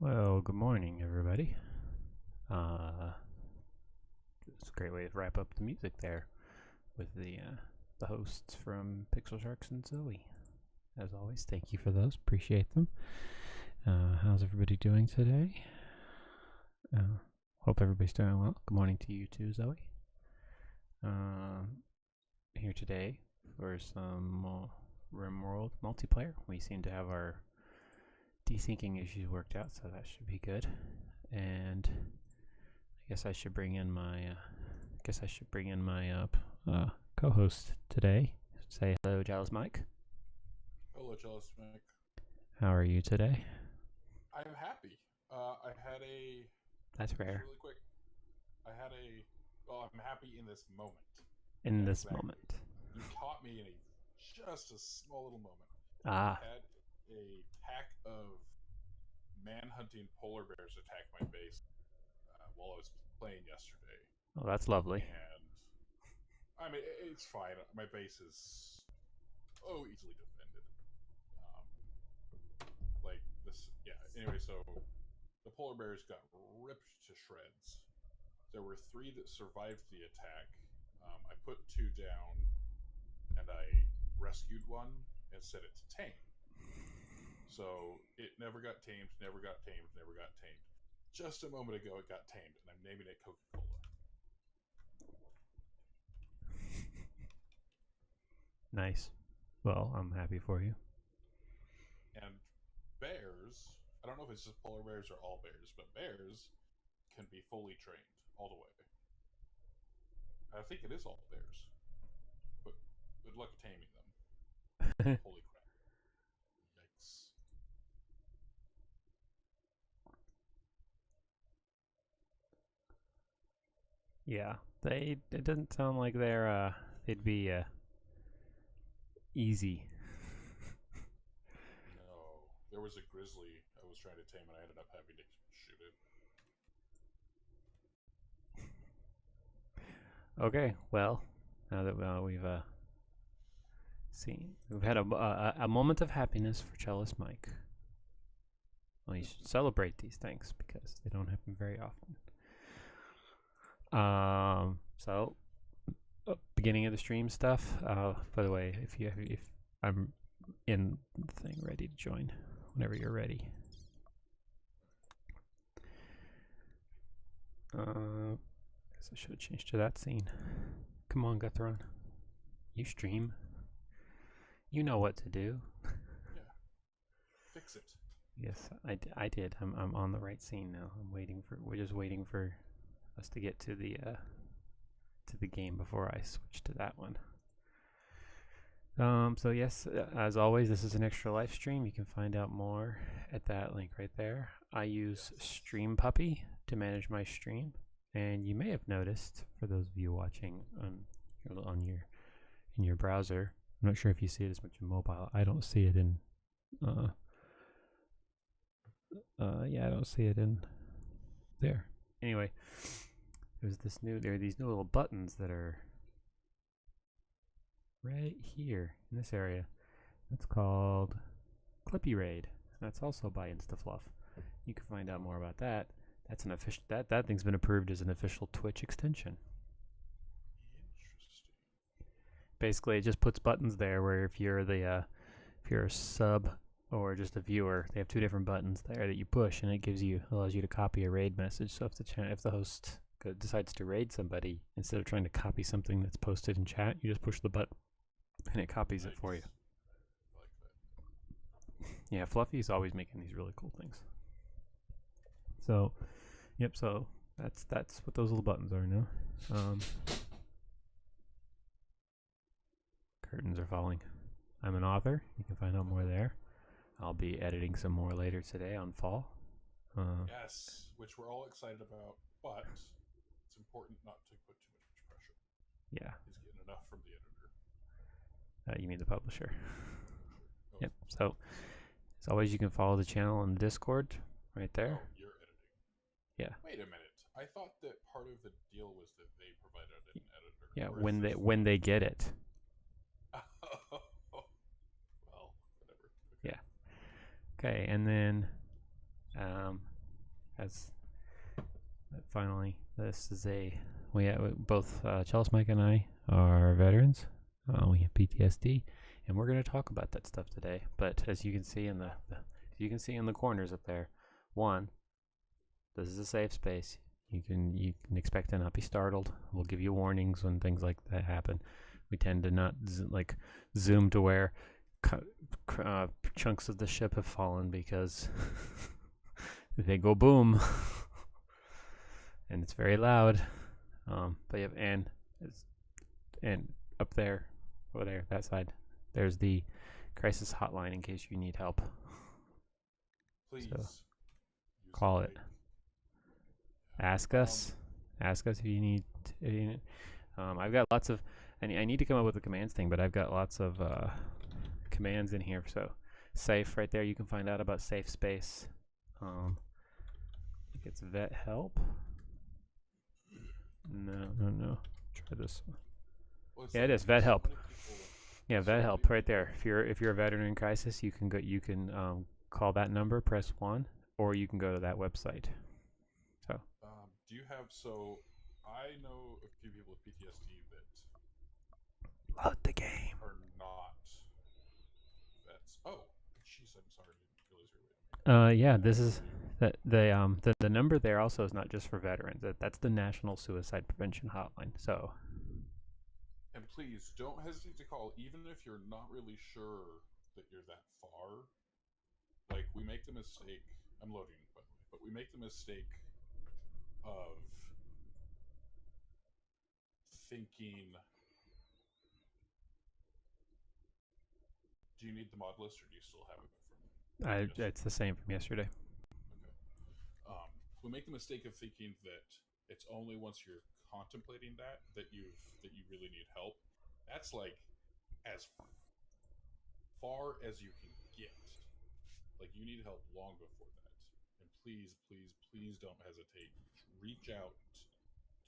Well, good morning, everybody. It's a great way to wrap up the music there with the hosts from Pixel Sharks and Zoe. As always, thank you for those. Appreciate them. How's everybody doing today? Hope everybody's doing well. Good morning to you too, Zoe. Here today for some Rimworld multiplayer. We seem to have our desyncing issues worked out, so that should be good. And I guess I should bring in my co-host today. Say hello, Jealous Mike. Hello, Jealous Mike. How are you today? I'm happy. I had a. That's rare. Really quick. I'm happy in this moment. In this moment. You caught me in just a small little moment. Ah. I had a pack of man-hunting polar bears attack my base while I was playing yesterday. Oh, that's lovely. And I mean, it's fine. My base is easily defended. Like this, yeah. Anyway, so the polar bears got ripped to shreds. There were 3 that survived the attack. I put 2 down, and I rescued 1 and set it to tame. So it never got tamed, never got tamed. Just a moment ago it got tamed, and I'm naming it Coca-Cola. Nice. Well, I'm happy for you. And bears, I don't know if it's just polar bears or all bears, but bears can be fully trained all the way. I think it is all bears. But good luck taming them. Holy crap. Yikes. Yeah, it doesn't sound like they'd be easy. No, there was a grizzly I was trying to tame, and I ended up having to shoot it. Okay, well, now that we've had a moment of happiness for Jealous Mike. Well, you should celebrate these things because they don't happen very often. So beginning of the stream stuff. By the way, if I'm in the thing ready to join whenever you're ready. Guess I should have changed to that scene. Come on, Guthron. You stream. You know what to do. Yeah. Fix it. Yes, I did. I'm on the right scene now. We're just waiting for us to get to the game before I switch to that one. So yes, as always, this is an extra live stream. You can find out more at that link right there. I use Stream Puppy to manage my stream, and you may have noticed, for those of you watching in your browser, I'm not sure if you see it as much in mobile. I don't see it in I don't see it in there. Anyway, there are these new little buttons that are right here in this area. That's called Clippy Raid. That's also by InstaFluff. You can find out more about that. That's an official that thing's been approved as an official Twitch extension. Interesting. Basically, it just puts buttons there where if you're a sub or just a viewer, they have 2 different buttons there that you push, and it allows you to copy a raid message. So if the host decides to raid somebody, instead of trying to copy something that's posted in chat, you just push the button and it copies it for you. I like that. Yeah, Fluffy's always making these really cool things. So, yep. So That's what those little buttons are now. Curtains are falling. I'm an author. You can find out more there. I'll be editing some more later today on fall. Yes, which we're all excited about, but it's important not to put too much pressure. Yeah. He's getting enough from the editor. You mean the publisher. Oh, yep. So, as always, you can follow the channel on the Discord right there. Oh, you're editing. Yeah. Wait a minute. I thought that part of the deal was that they provided an editor. Yeah, Or when they get it. Well, whatever. Okay. Yeah. Okay, and then as finally, this is both Chelsea, Mike, and I are veterans. We have PTSD, and we're going to talk about that stuff today. But as you can see in the corners up there, one, this is a safe space. You can expect to not be startled. We'll give you warnings when things like that happen. We tend to not zoom to where chunks of the ship have fallen because they go boom, and it's very loud. But you have and up there, over there, that side, there's the crisis hotline in case you need help. Please call it. Ask us if you need. I've got lots of. I need to come up with a commands thing, but I've got lots of commands in here. So safe right there. You can find out about safe space. I think it's vet help. No. Try this one. Well, yeah, it is vet help. Yeah, vet help right there. If you're a veteran in crisis, you can call that number, press 1, or you can go to that website. So. Do you have? So I know a few people with PTSD that load the game are not vets. Oh, jeez, I'm sorry. I didn't realize you were waiting. Yeah, this is the number there also is not just for veterans. That's the National Suicide Prevention Hotline. So. And please don't hesitate to call, even if you're not really sure that you're that far. Like, we make the mistake. I'm loading, by the way, but we make the mistake of thinking, do you need the mod list, or do you still have it from It's the same from yesterday. Okay. We make the mistake of thinking that it's only once you're contemplating that you really need help. That's like as far as you can get. Like, you need help long before that. And please don't hesitate. Reach out,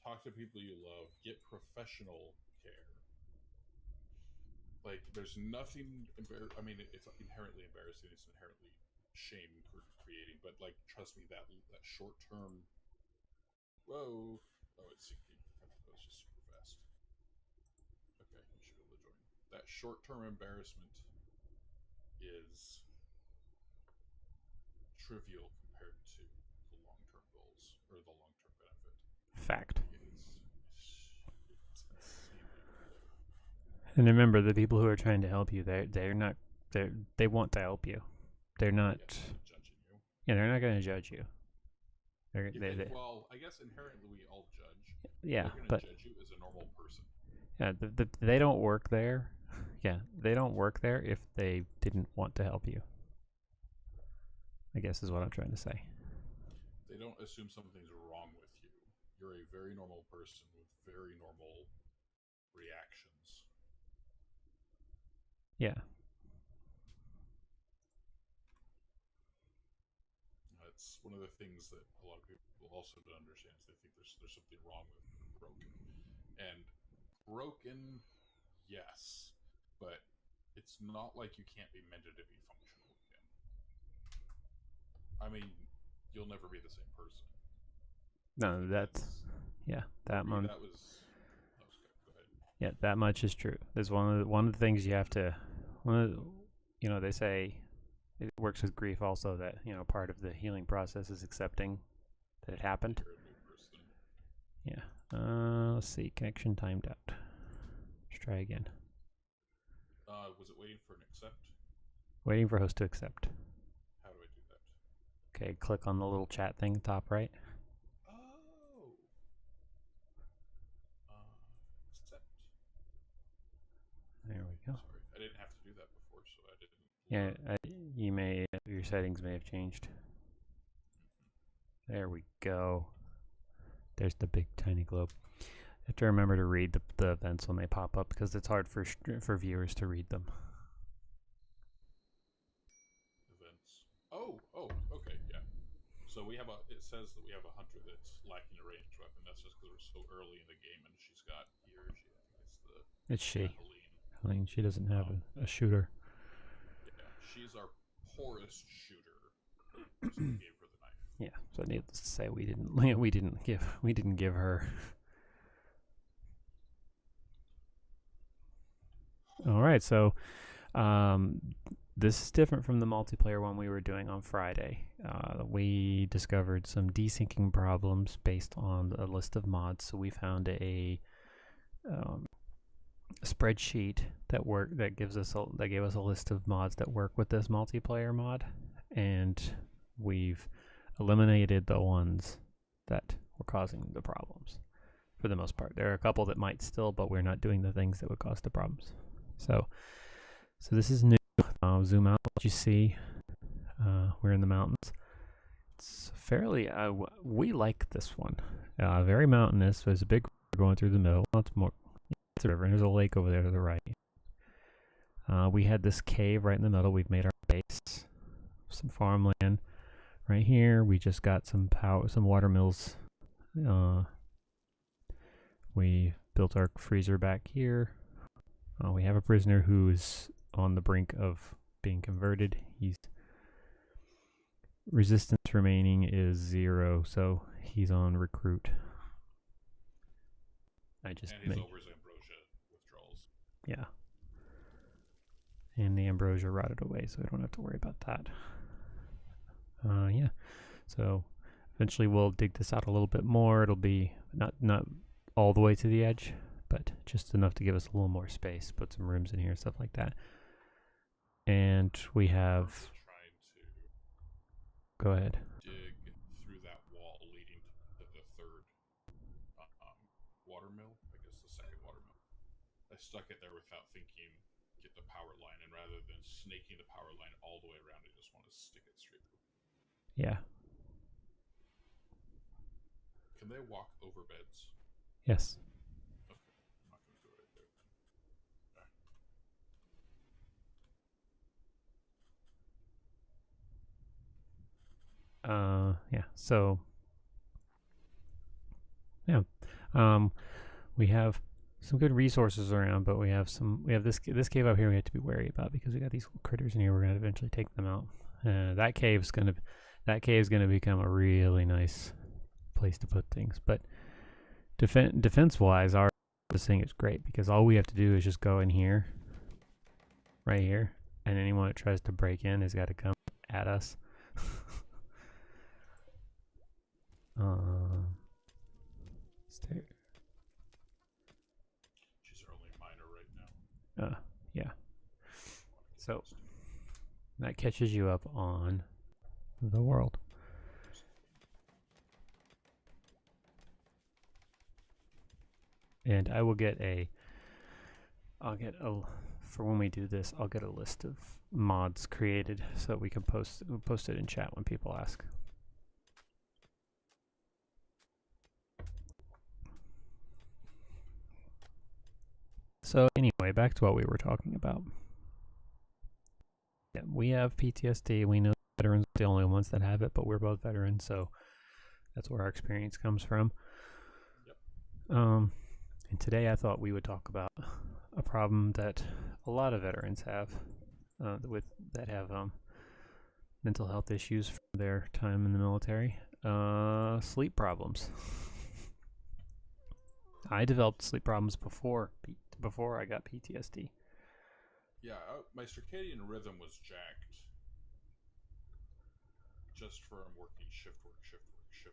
talk to people you love, get professional care. Like, there's nothing I mean, it's inherently embarrassing, it's inherently shame creating, but like, trust me, that short term it's sinking. That was just super fast. Okay, you should be able to join. That short term embarrassment is trivial compared to the long term goals or the long term benefit. Fact. It's And remember, the people who are trying to help you, they want to help you. They're not judging you. Yeah, they're not going to judge you. Well, I guess inherently we all judge. Yeah, but judge you as a normal person. Yeah, they don't work there. Yeah, they don't work there if they didn't want to help you, I guess is what I'm trying to say. They don't assume something's wrong with you. You're a very normal person with very normal reactions. Yeah. That's one of the things that a lot of people also don't understand, is they think there's something wrong with broken. And broken, yes, but it's not like you can't be mended to be functional again. I mean, you'll never be the same person. No, that's that was much. Go ahead. Yeah, that much is true. There's one of the things you have to. They say it works with grief also, that part of the healing process is accepting that it happened. Yeah. Let's see. Connection timed out. Let's try again. Was it waiting for an accept? Waiting for host to accept. How do I do that? Okay, click on the little chat thing top right. Oh, Yeah, your settings may have changed. There we go. There's the big tiny globe. You have to remember to read the events when they pop up because it's hard for viewers to read them. Events. Oh, okay, yeah. So it says that we have a hunter that's lacking a ranged weapon. That's just because we're so early in the game, and she's got I think it's It's she. Helene. I mean, she doesn't have a shooter. Yeah, she's our poorest shooter, so we gave her the knife. Yeah, so needless to say, we didn't give her. All right, so this is different from the multiplayer one we were doing on Friday. We discovered some desyncing problems based on a list of mods. So we found a spreadsheet that gave us a list of mods that work with this multiplayer mod, and we've eliminated the ones that were causing the problems. For the most part, there are a couple that might still, but we're not doing the things that would cause the problems. So this is new. I'll zoom out. What you see, we're in the mountains. It's fairly. We like this one. Very mountainous. There's a big river going through the middle. Well, it's a river, and there's a lake over there to the right. We had this cave right in the middle. We've made our base. Some farmland right here. We just got some water mills. We built our freezer back here. We have a prisoner who's on the brink of being converted. He's resistance remaining is 0, so he's on recruit. And he's over his ambrosia withdrawals. Yeah. And the ambrosia rotted away, so we don't have to worry about that. Yeah. So eventually we'll dig this out a little bit more. It'll be not all the way to the edge, but just enough to give us a little more space. Put some rooms in here, stuff like that. And we have. Go ahead. Dig through that wall leading to the third watermill. I guess the second watermill. I stuck it there without thinking. Get the power line, and rather than snaking the power line all the way around, I just want to stick it straight through. Yeah. Can they walk over beds? Yes. Okay, I'm not going to go right there. Yeah. So. Yeah. We have some good resources around, but we have this cave up here we have to be wary about because we got these critters in here. We're gonna eventually take them out. That cave's gonna become a really nice place to put things. But defense wise, this thing is great because all we have to do is just go in here, right here, and anyone that tries to break in has got to come at us. She's our only miner right now. Yeah. So that catches you up on the world. And for when we do this, I'll get a list of mods created so that we can post it in chat when people ask. So anyway, back to what we were talking about. Yeah, we have PTSD. We know veterans are the only ones that have it, but we're both veterans, so that's where our experience comes from. Yep. And today I thought we would talk about a problem that a lot of veterans have, that have mental health issues from their time in the military. Sleep problems. I developed sleep problems before I got PTSD. Yeah, my circadian rhythm was jacked just from working shift work for so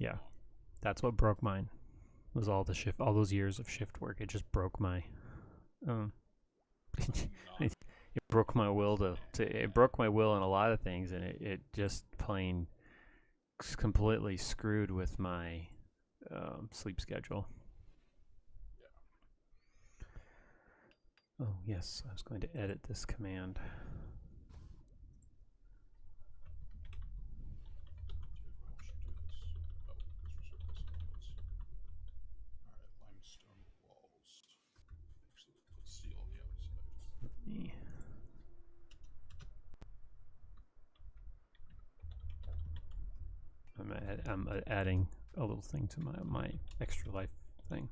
long. That's what broke mine. Was all those years of shift work. It just broke my it broke my will it broke my will in a lot of things, and it just plain completely screwed with my sleep schedule. Oh yes, I was going to edit this command. I'm adding a little thing to my extra life thing.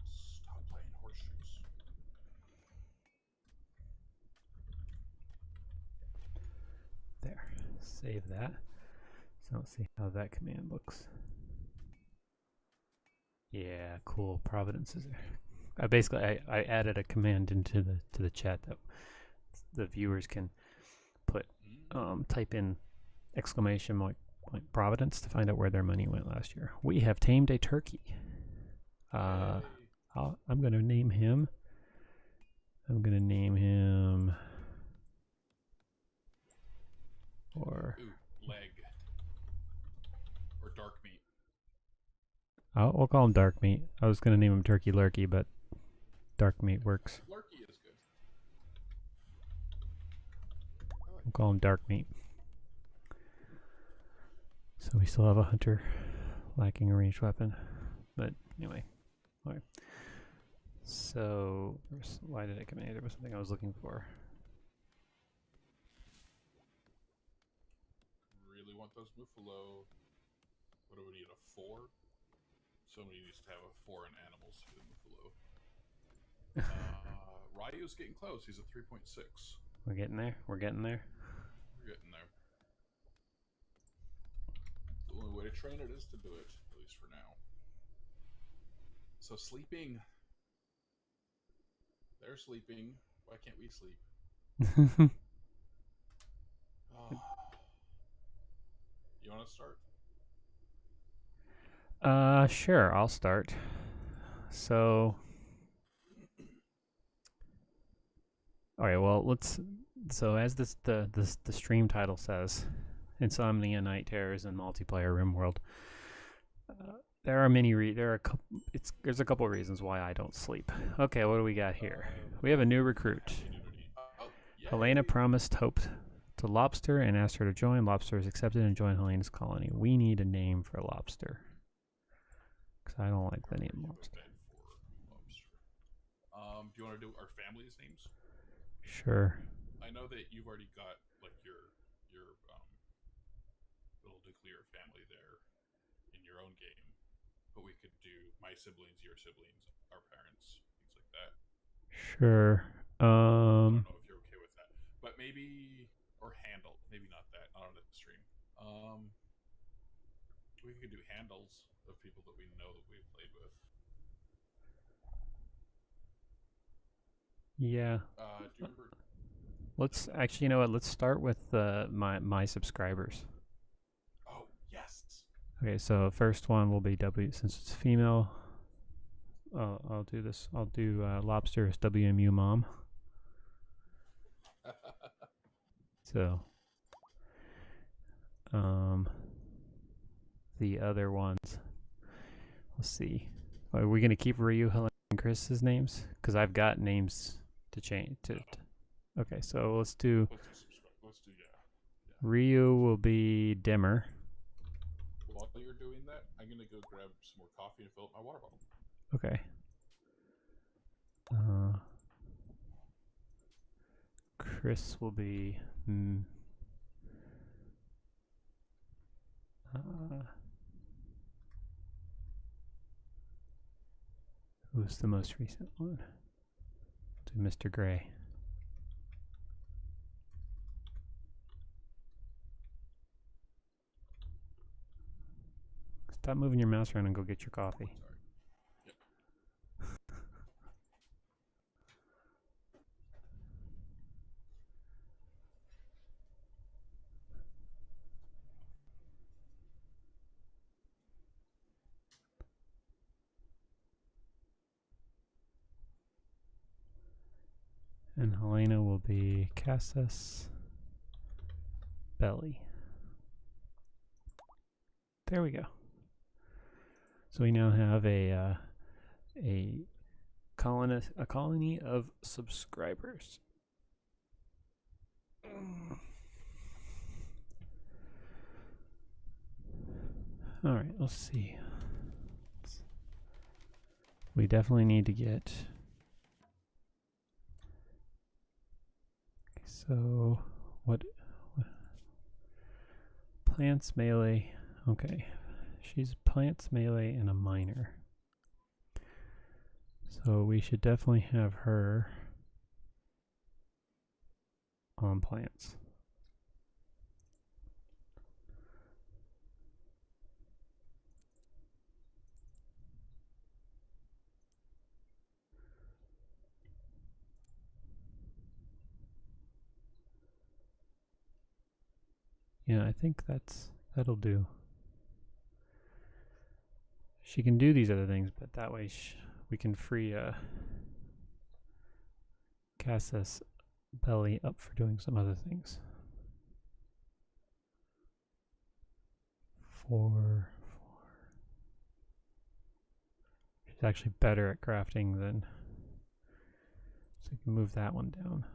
Stop playing horseshoes. There. Save that. So let's see how that command looks. Yeah, cool. Providence is there. I added a command into the chat that the viewers can put type in exclamation like Providence to find out where their money went last year. We have tamed a turkey. I'm gonna name him. Or leg or dark meat. We'll call him Dark Meat. I was gonna name him Turkey Lurkey, but Dark Meat works. Lurkey is good. We'll call him Dark Meat. So we still have a hunter lacking a ranged weapon. But anyway. Alright. So why did I come in here? There was something I was looking for. Really want those Buffalo. What do we need? A 4? Somebody needs to have a 4 in animals for the Buffalo. Ryu's getting close. He's at 3.6. We're getting there. We're getting there. The only way to train it is to do it, at least for now. So sleeping. They're sleeping. Why can't we sleep? You want to start? Sure, I'll start. So, all right. Well, let's. So, as the stream title says, Insomnia, Night Terrors, and Multiplayer Rimworld. There are many. There's a couple of reasons why I don't sleep. Okay, what do we got here? We have a new recruit. Helena promised Hope to Lobster and asked her to join. Lobster is accepted and joined Helena's colony. We need a name for Lobster. Because I don't like the name Lobster. Do you want to do our family's names? Sure. I know that you've already got like your little nuclear family there in your own game, but we could do my siblings, your siblings, our parents, things like that. Sure. I don't know if you're okay with that, but maybe or handle, maybe not that, not on the stream. We could do handles of people that we know that we've played with. Yeah. Do you remember? Let's actually, you know what? Let's start with my subscribers. Oh yes. Okay, so first one will be W since it's female. I'll do this. I'll do Lobster as WMU mom. So, the other ones. Let's see. Are we gonna keep Ryu, Helen, and Chris's names? Because I've got names to change. Okay, so let's do. Ryu will be Dimmer. While you're doing that, I'm gonna go grab some more coffee and fill up my water bottle. Okay. Chris will be. Who's the most recent one? To Mr. Gray. Stop moving your mouse around and go get your coffee. Sorry. And Helena will be Cassis Belly. There we go. So we now have a colony of subscribers. All right, let's see. We definitely need to get So what plants melee? Okay, she's plants melee and a miner. So we should definitely have her on plants. Yeah, I think that'll do. She can do these other things, but that way we can free Cass's belly up for doing some other things. 4. She's actually better at crafting than. So we can move that one down.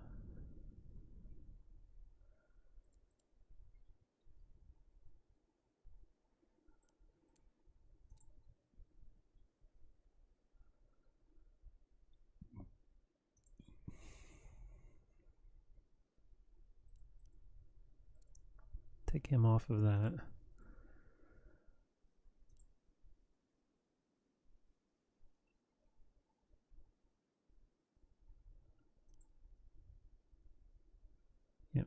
Take him off of that. Yep.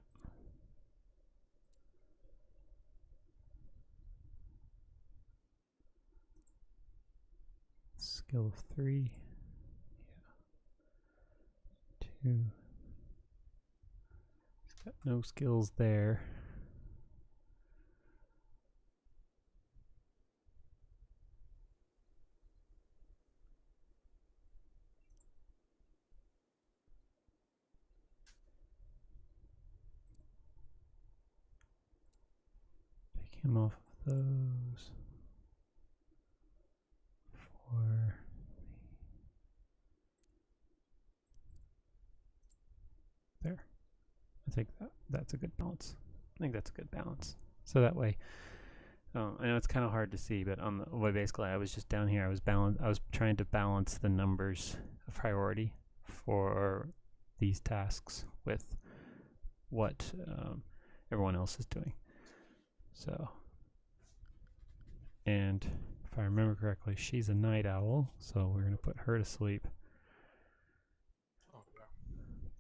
Skill of 3. Yeah. 2. He's got no skills there. Take him off of those. 4. There. I think that's a good balance. I think that's a good balance. So that way, I know it's kind of hard to see, but on the way, basically, I was just down here. I was trying to balance the numbers of priority for these tasks with what everyone else is doing. So, and if I remember correctly, she's a night owl, so we're gonna put her to sleep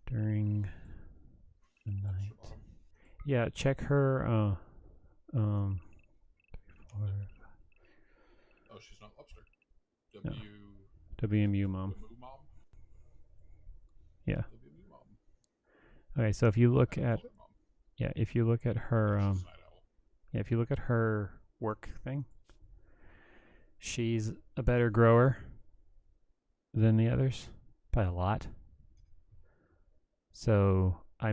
during the night. Yeah, check her. 3, 4. Oh, she's not upstairs. No. WMU mom. Yeah. WMU mom. Okay, so if you look at if you look at her if you look at her work thing, she's a better grower than the others by a lot. So I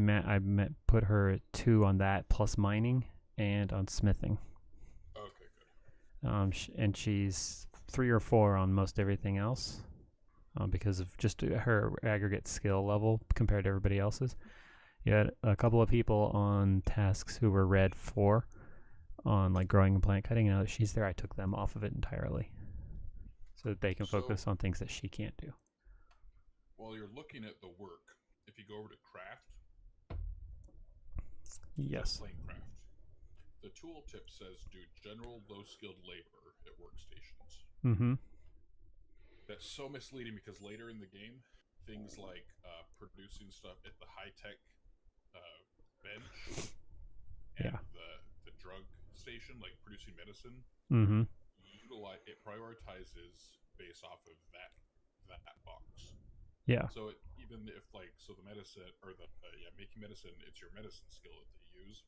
put her at 2 on that plus mining and on smithing. Okay, good. And she's 3 or 4 on most everything else because of just her aggregate skill level compared to everybody else's. You had a couple of people on tasks who were red 4 on like growing and plant cutting. Now that she's there, I took them off of it entirely so that they can focus on things that she can't do. While you're looking at the work, if you go over to craft, yes, plain craft, the tooltip says do general low-skilled labor at workstations. Mm-hmm. That's so misleading because later in the game, things like producing stuff at the high-tech bench and the drug station, like producing medicine, it prioritizes based off of that box. Yeah. So even if the medicine or making medicine, it's your medicine skill that they use,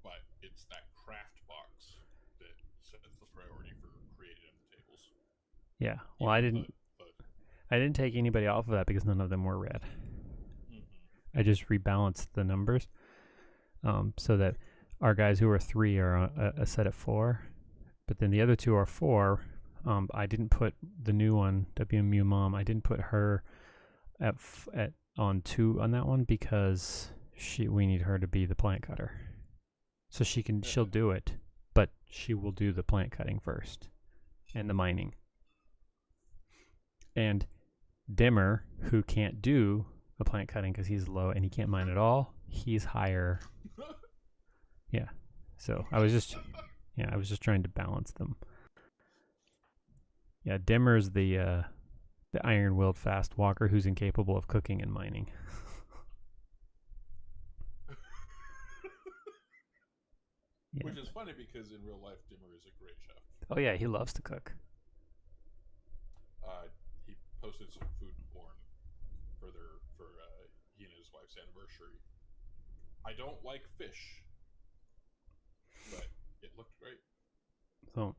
but it's that craft box that sets the priority for creating at the tables. Yeah. Well, I didn't take anybody off of that because none of them were red. I just rebalanced the numbers so that our guys who are 3 are a set at 4, but then the other 2 are 4. I didn't put the new one, WMU mom. I didn't put her at on 2 on that one because we need her to be the plant cutter. So she'll do it, but she will do the plant cutting first and the mining. And Dimmer, who can't do the plant cutting because he's low and he can't mine at all. He's higher. Yeah. So I was just trying to balance them. Yeah, Dimmer's the iron-willed fast walker who's incapable of cooking and mining. Yeah. Which is funny because in real life, Dimmer is a great chef. Oh yeah, he loves to cook. He posted some food porn for he and his wife's anniversary. I don't like fish, but it looked great. So,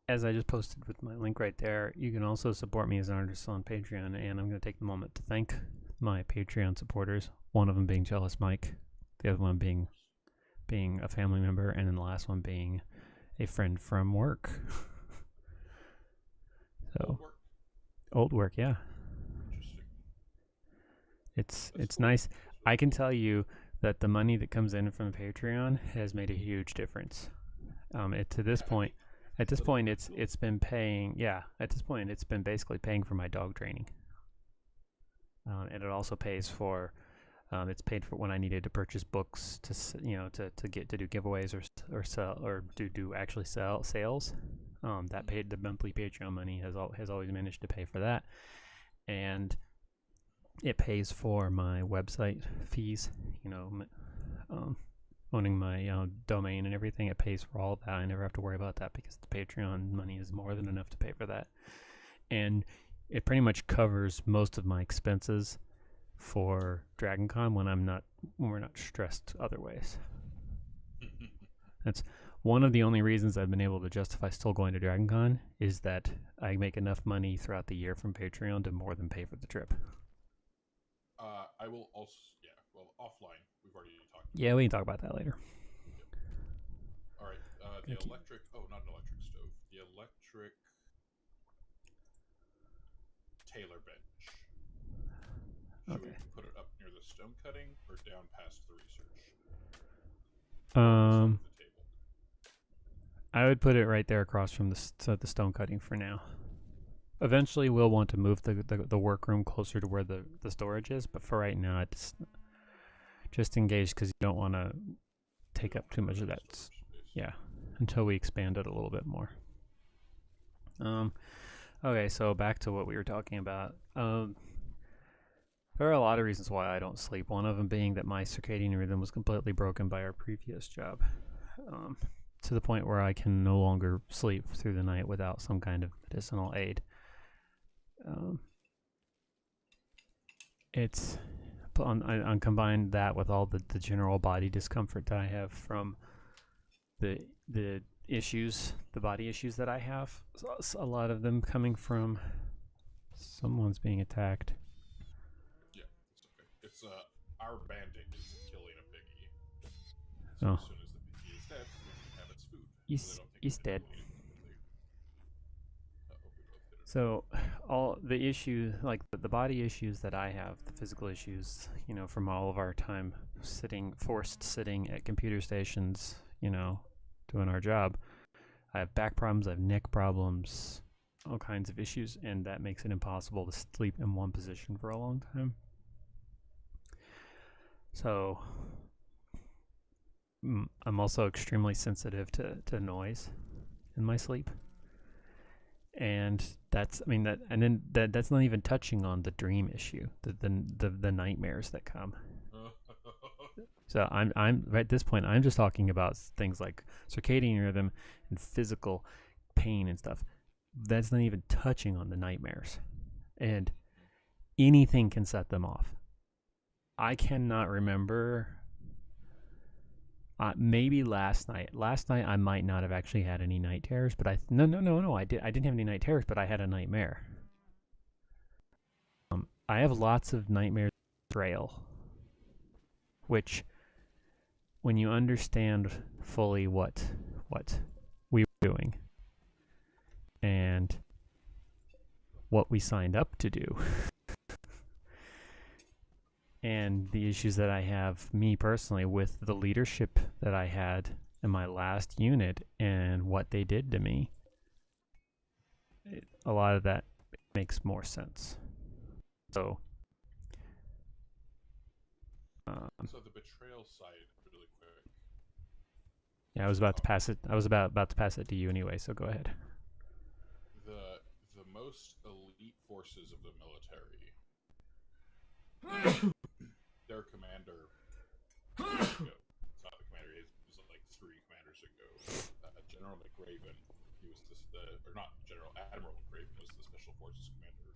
as I just posted with my link right there, you can also support me as an artist on Patreon, and I'm going to take the moment to thank my Patreon supporters. One of them being Jealous Mike, the other one being a family member, and then the last one being a friend from work. So, old work, yeah. Interesting. It's nice. I can tell you that the money that comes in from Patreon has made a huge difference. At this point, it's been paying. Yeah, at this point, it's been basically paying for my dog training, and it also pays for. It's paid for when I needed to purchase books to get to do giveaways or sell or do actually sell sales. That paid the monthly Patreon money has always managed to pay for that, and it pays for my website fees. Owning my domain and everything, it pays for all of that. I never have to worry about that because the Patreon money is more than enough to pay for that, and it pretty much covers most of my expenses for DragonCon when we're not stressed other ways. That's one of the only reasons I've been able to justify still going to DragonCon is that I make enough money throughout the year from Patreon to more than pay for the trip. I will also, offline, we've already talked about. Yeah, we can talk about that later. Yep. All right, the electric, not an electric stove, the electric Taylor bench. Should we put it up near the stone cutting or down past the research? The table. I would put it right there across from the stone cutting for now. Eventually, we'll want to move the workroom closer to where the storage is, but for right now, it's just engaged because you don't want to take up too much of that. Yeah, until we expand it a little bit more. Okay, so back to what we were talking about. There are a lot of reasons why I don't sleep. One of them being that my circadian rhythm was completely broken by our previous job, to the point where I can no longer sleep through the night without some kind of medicinal aid. It's on combined that with all the general body discomfort that I have from the issues, the body issues that I have. So a lot of them coming from someone's being attacked. Yeah, it's okay. It's our bandit is killing a piggy. So as soon as the piggy is dead, we can have its food. He's dead. So all the issues, like the body issues that I have, the physical issues, from all of our time forced sitting at computer stations, doing our job. I have back problems, I have neck problems, all kinds of issues, and that makes it impossible to sleep in one position for a long time. So I'm also extremely sensitive to noise in my sleep. And that's not even touching on the dream issue, the nightmares that come. So I'm at this point I'm just talking about things like circadian rhythm and physical pain and stuff. That's not even touching on the nightmares, and anything can set them off. I cannot remember. Maybe last night. Last night I might not have actually had any night terrors, but no. I didn't have any night terrors, but I had a nightmare. I have lots of nightmares of betrayal, which, when you understand fully what we were doing and what we signed up to do, and the issues that I have, me personally, with the leadership that I had in my last unit and what they did to me, a lot of that makes more sense. So So the betrayal side, really quick. Yeah, I was about to pass it. I was about to pass it to you anyway. So go ahead. The most elite forces of the military, their commander. It's not the commander. It was like 3 commanders ago. General McRaven. He was or not General Admiral McRaven was the Special Forces commander.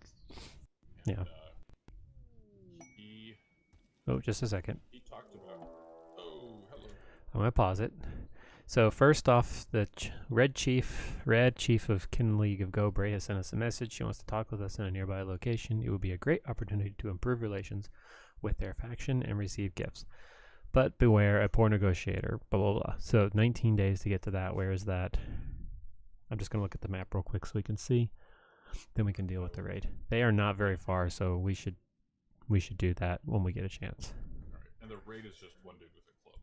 And, Yeah. He. Oh, just a second. He talked about. Oh, hello. I'm gonna pause it. So first off, the Red Chief of Kin League of Gobray has sent us a message. She wants to talk with us in a nearby location. It would be a great opportunity to improve relations with their faction and receive gifts. But beware, a poor negotiator, blah, blah, blah. So 19 days to get to that. Where is that? I'm just going to look at the map real quick so we can see. Then we can deal with the raid. They are not very far, so we should do that when we get a chance. All right. And the raid is just one dude with a club.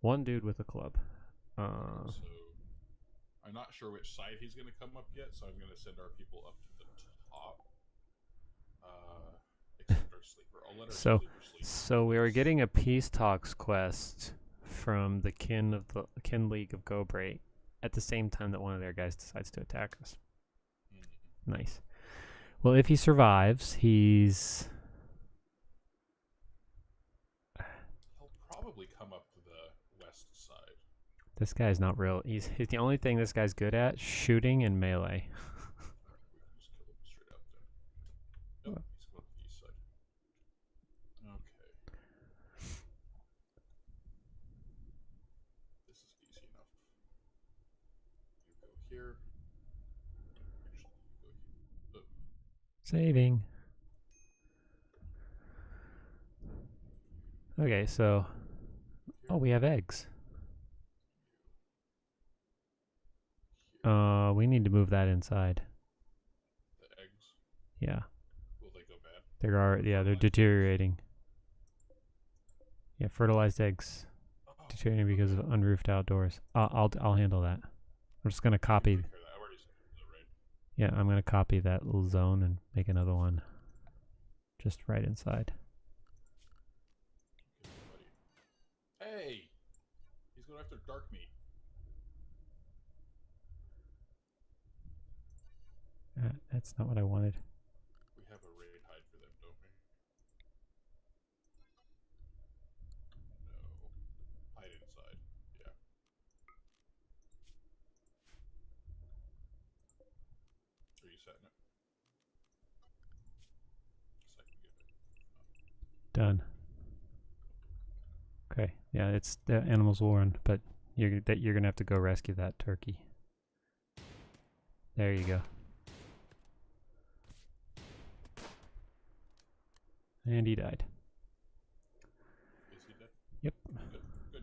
One dude with a club. So I'm not sure which side he's going to come up yet, so I'm going to send our people up to the top. Except our sleeper. I'll let our sleeper sleep. So we are getting a peace talks quest from the Kin League of Gobray at the same time that one of their guys decides to attack us. Nice. Well, if he survives, he'll probably come up to the west side. This guy's not real. He's the only thing this guy's good at, shooting and melee. We can just kill him straight up then. Nope, he's going to the east side. Okay. This is easy enough. You go here. Actually, you go here. Oh. Saving. Okay, so... Oh, we have eggs. We need to move that inside. The eggs? Yeah. Will they go bad? They're deteriorating. Yeah, fertilized eggs. Deteriorating because of unroofed outdoors. I'll handle that. I'm just gonna copy. Yeah, I'm gonna copy that little zone and make another one. Just right inside. Hey! He's going after dark meat. That's not what I wanted. We have a raid hide for them, don't we? No. Hide inside. Yeah. Are you setting it? Second get it. Done. Okay. Yeah, it's the animals will run, but you're gonna have to go rescue that turkey. There you go. And he died. Is he dead? Yep. Good.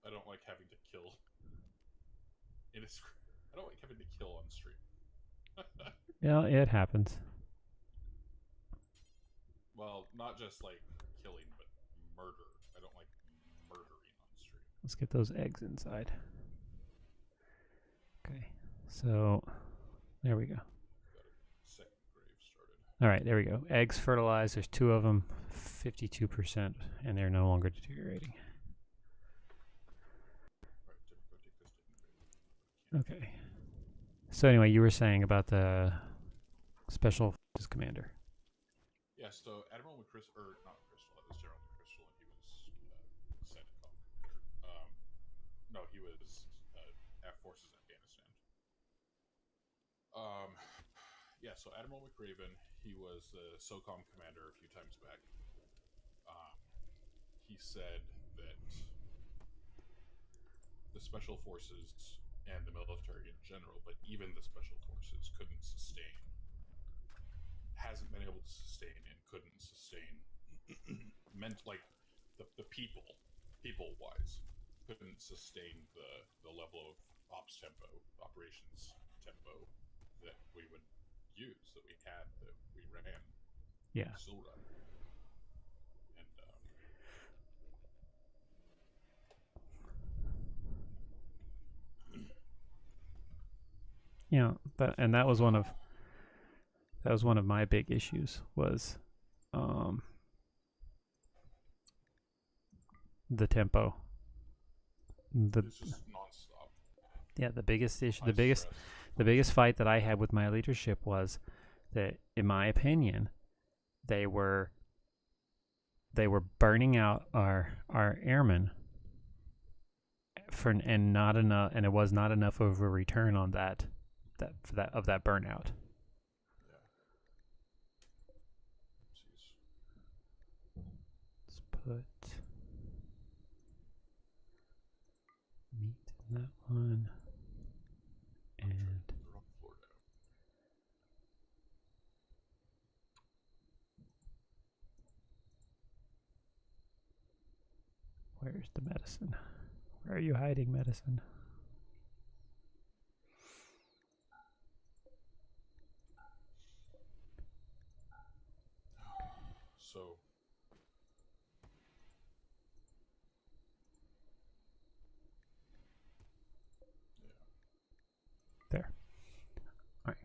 I don't like having to kill. I don't like having to kill on stream. Yeah, it happens. Well, not just like killing, but murder. I don't like murdering on stream. Let's get those eggs inside. Okay. So, there we go. Got a second grave started. All right, there we go. Eggs fertilized. There's 2 of them, 52%, and they're no longer deteriorating. Okay. So anyway, you were saying about the Special Forces Commander. Yeah, so Admiral McChrystal, or not McChrystal, that was General McChrystal, and he was CENTCOM commander. No, he was Forces Afghanistan. Yeah, so Admiral McRaven, he was the SOCOM commander a few times back. He said that the Special Forces and the military in general, but even the Special Forces hasn't been able to sustain and couldn't sustain meant like the people-wise couldn't sustain the level of operations tempo that we would use, that we had, that we ran. Yeah. Still run. And Yeah, that was one of my big issues was the tempo. It's just nonstop. The biggest issue, High stress. the biggest fight that I had with my leadership was that, in my opinion, they were burning out our airmen and not enough, and it was not enough of a return on that burnout. Yeah. Jeez. Let's put meat in that one, and The wrong floor down. where's the medicine? Where are you hiding, medicine? So. Yeah. There. All right.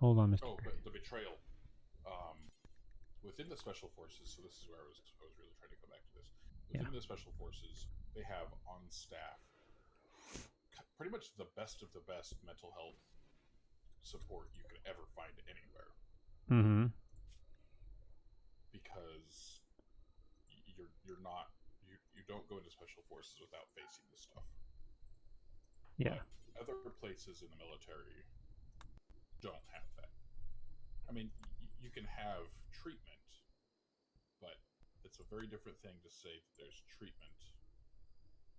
Hold on, Mr. Oh, but the betrayal. Within the special forces, so this is where I was really trying to come back to this. Within the special forces, they have on staff pretty much the best of the best mental health support you could ever find anywhere. Mm-hmm. Because you're not you don't go into special forces without facing this stuff. Yeah. But other places in the military don't have that. I mean, you can have treatment, but it's a very different thing to say that there's treatment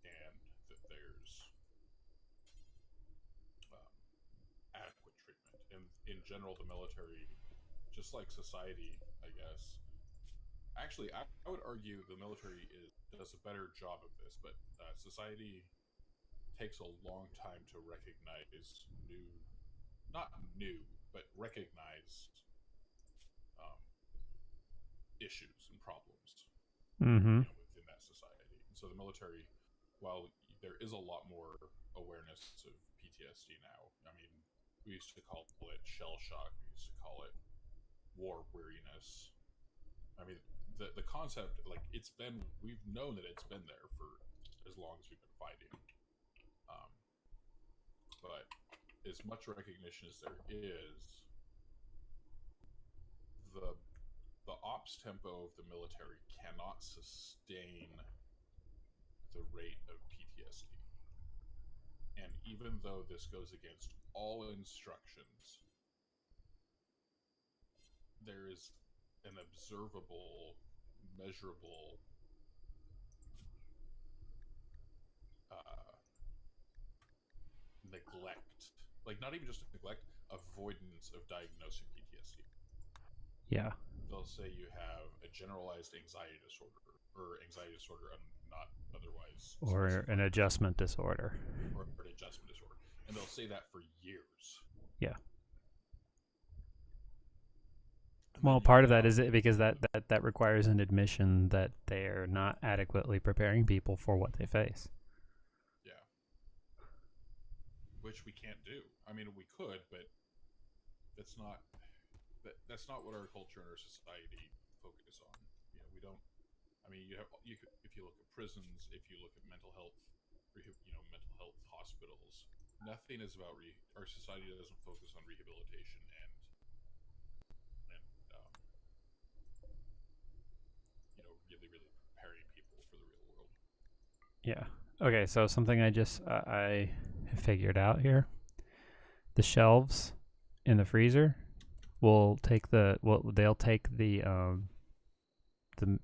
and that there's adequate treatment. And in general, the military, just like society, I guess. Actually, I would argue the military does a better job of this, but society takes a long time to recognize not new, but recognized issues and problems within that society. And so the military, while there is a lot more awareness of PTSD now, I mean, we used to call it shell shock, we used to call it war weariness. I mean, the concept, like, we've known that it's been there for as long as we've been fighting. But as much recognition as there is, the ops tempo of the military cannot sustain the rate of PTSD. And even though this goes against all instructions, there is an observable, measurable neglect. Like, not even just neglect, avoidance of diagnosing PTSD. Yeah. They'll say you have a generalized anxiety disorder, or anxiety disorder not otherwise Or an adjustment disorder. Or an adjustment disorder. And they'll say that for years. Yeah. Well, part of that is because that requires an admission that they're not adequately preparing people for what they face. Yeah. Which we can't do. I mean, we could, but that's not what our culture and our society focus on. You know, we don't. I mean, if you look at prisons, if you look at mental health, mental health hospitals, nothing is about our society doesn't focus on rehabilitation and really preparing people for the real world. Yeah. Okay, so something I figured out here. The shelves in the freezer they'll take the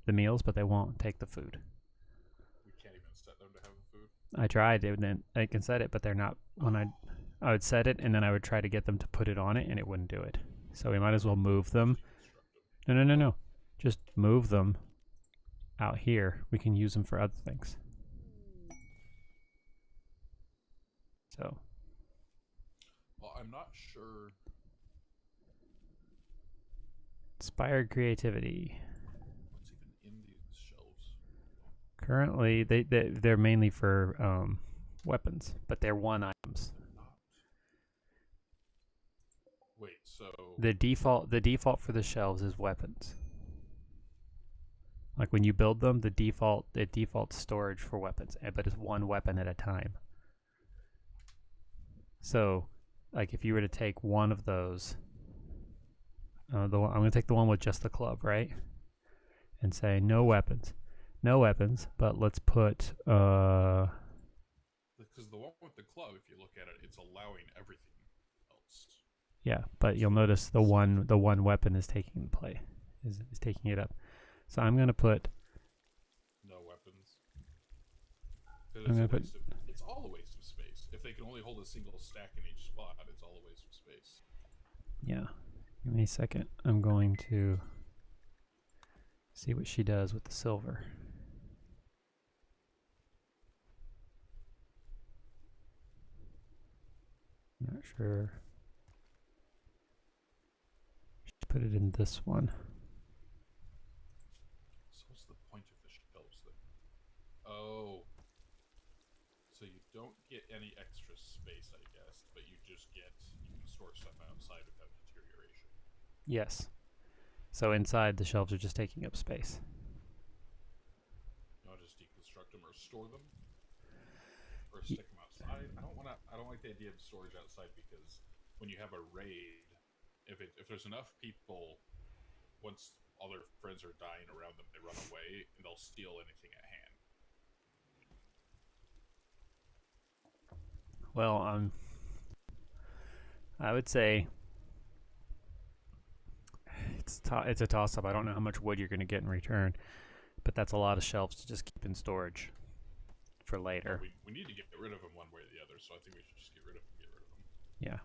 meals, but they won't take the food. We can't even set them to have the food. I tried it, and I can set it, but they're not. When I would set it, and then I would try to get them to put it on it, and it wouldn't do it. So we might as well move them. No. Just move them out here. We can use them for other things. So. Well, I'm not sure. Inspired creativity. What's even in these shelves? Currently, they're mainly for weapons, but they're one items. Wait, so the default for the shelves is weapons. Like when you build them, it defaults storage for weapons, but it's one weapon at a time. So, like if you were to take one of those, I'm going to take the one with just the club, right? And say no weapons, but let's put because the one with the club, if you look at it, it's allowing everything else. Yeah, but you'll notice the one weapon is taking the play, is taking it up. So I'm gonna put no weapons. It's all a waste of space. If they can only hold a single stack in each spot, it's all a waste of space. Yeah, give me a second. I'm going to see what she does with the silver. Not sure. Put it in this one. So what's the point of the shelves then? Oh. So you don't get any extra space, I guess, but you can store stuff outside without deterioration. Yes. So inside the shelves are just taking up space. You want to just deconstruct them or store them? Or stick them outside? I don't like the idea of storage outside because when you have a raid, if there's enough people, once all their friends are dying around them, they run away and they'll steal anything at hand. Well, I would say it's a toss-up. I don't know how much wood you're going to get in return, but that's a lot of shelves to just keep in storage for later. Well, we need to get rid of them one way or the other, so I think we should just get rid of them. Yeah.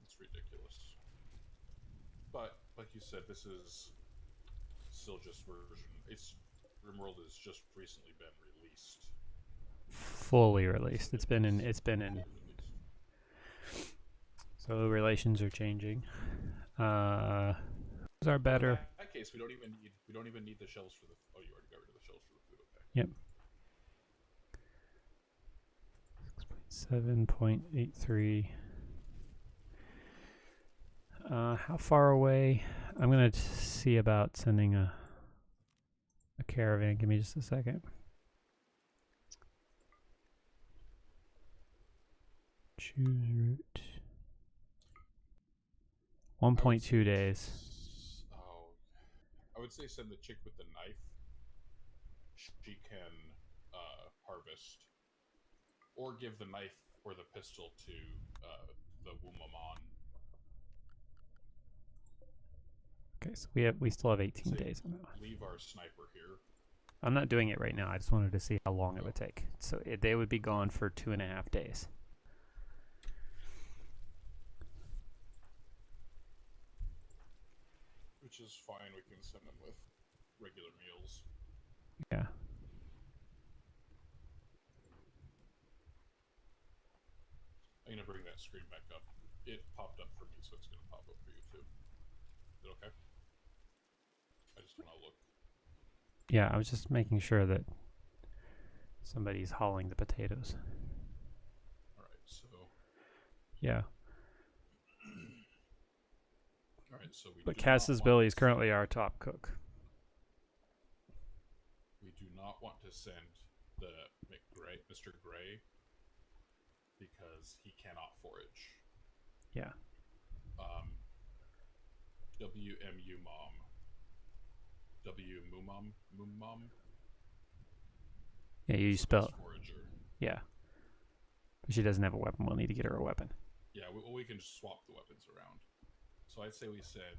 It's ridiculous. But like you said, this is still just version. Rimworld has just recently been released. Fully released. It's been in. So relations are changing. Who's our better? In that case, we don't even need the shelves for the. Oh, you already got rid of the shelves for the food. Okay. Yep. 7.83. How far away? I'm gonna see about sending a caravan. Give me just a second. Choose route. 1.2 days. Oh, I would say send the chick with the knife. She can harvest, or give the knife or the pistol to the Wumamon. Okay, so we still have 18 days on that one. Leave our sniper here. I'm not doing it right now. I just wanted to see how long it would take. So they would be gone for 2.5 days. Which is fine. We can send them with regular meals. Yeah. I'm gonna bring that screen back up. It popped up for me, so it's gonna pop up for you too. Is it okay? I just want to look. Yeah, I was just making sure that somebody's hauling the potatoes. Alright, so. Yeah. Alright, so But Cass's Billy is currently our top cook. We do not want to send the Mr. Gray, because he cannot forage. Yeah. WMU Mom. Mumom. Yeah, you spell. Forager. Yeah. But she doesn't have a weapon. We'll need to get her a weapon. Yeah, we can just swap the weapons around. So I'd say we send.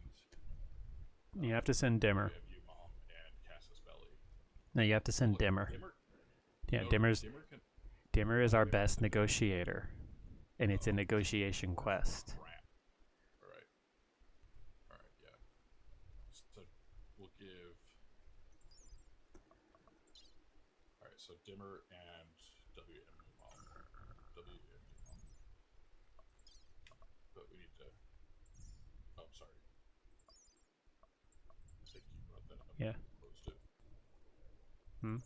You have to send Dimmer. WMU Mom and Cass's Belly. No, you have to send Dimmer. Yeah, Dimmer is our best negotiator, and it's a negotiation quest. Alright, yeah. So we'll give. Alright, so Dimmer and WMU Mom. But we need to. Oh, sorry. I think you brought that up. Yeah. Closed it. Hmm.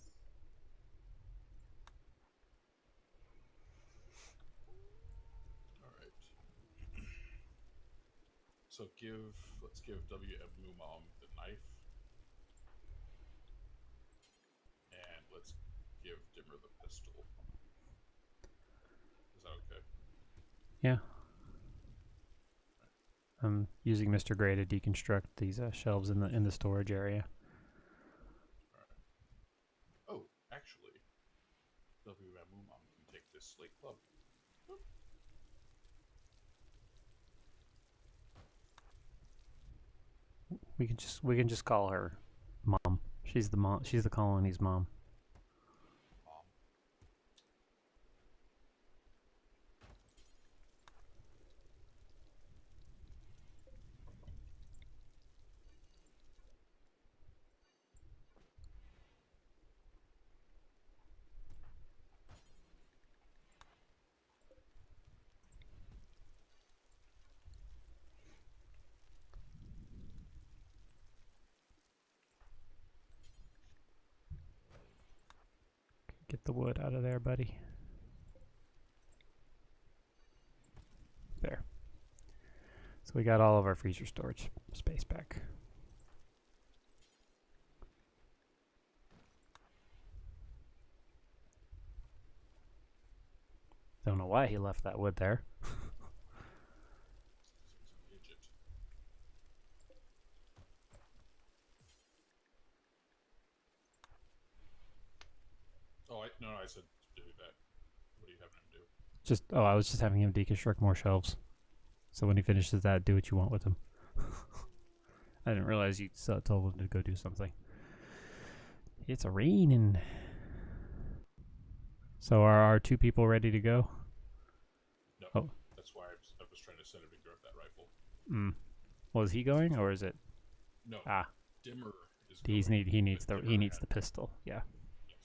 So let's give WM Mumam the knife, and let's give Dimmer the pistol. Is that okay? Yeah. I'm using Mr. Gray to deconstruct these shelves in the storage area. All right. Oh, actually, WM Mumam can take this slate club. Boop. We can just call her Mom. She's the mom. She's the colony's mom. Get the wood out of there, buddy. There. So we got all of our freezer storage space back. Don't know why he left that wood there. Oh, no, I said do that. What do you have him do? I was just having him deconstruct more shelves. So when he finishes that, do what you want with them. I didn't realize you told him to go do something. It's raining. So are our 2 people ready to go? No. Oh. That's why I was trying to send him to grab that rifle. Well, is he going or is it? No. Dimmer is going. He needs the pistol. Yeah. Yes.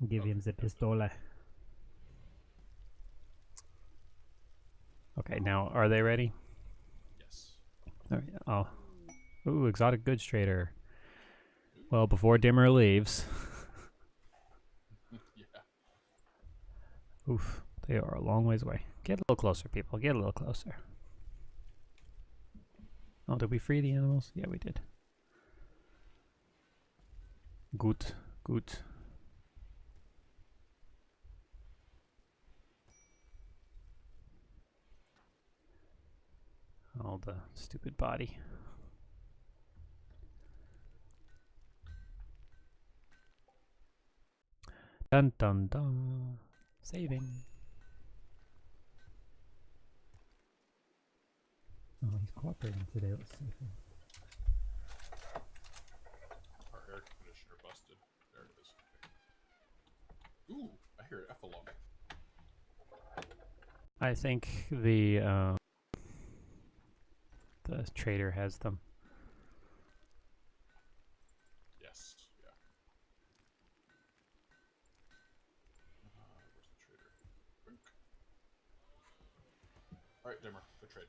Give him the pistole. Okay, now are they ready? Yes. All right. Ooh, exotic goods trader. Well, before Dimmer leaves. Yeah. Oof, they are a long ways away. Get a little closer, people. Get a little closer. Oh, did we free the animals? Yeah, we did. Good, good. Oh, the stupid body. Dun dun dun. Saving. Oh, he's cooperating today. Let's see. Our air conditioner busted. There it is. Ooh, I hear an Ephelon. I think the trader has them. Yes. Yeah. Where's the trader? Brink. All right, Dimmer, go trade.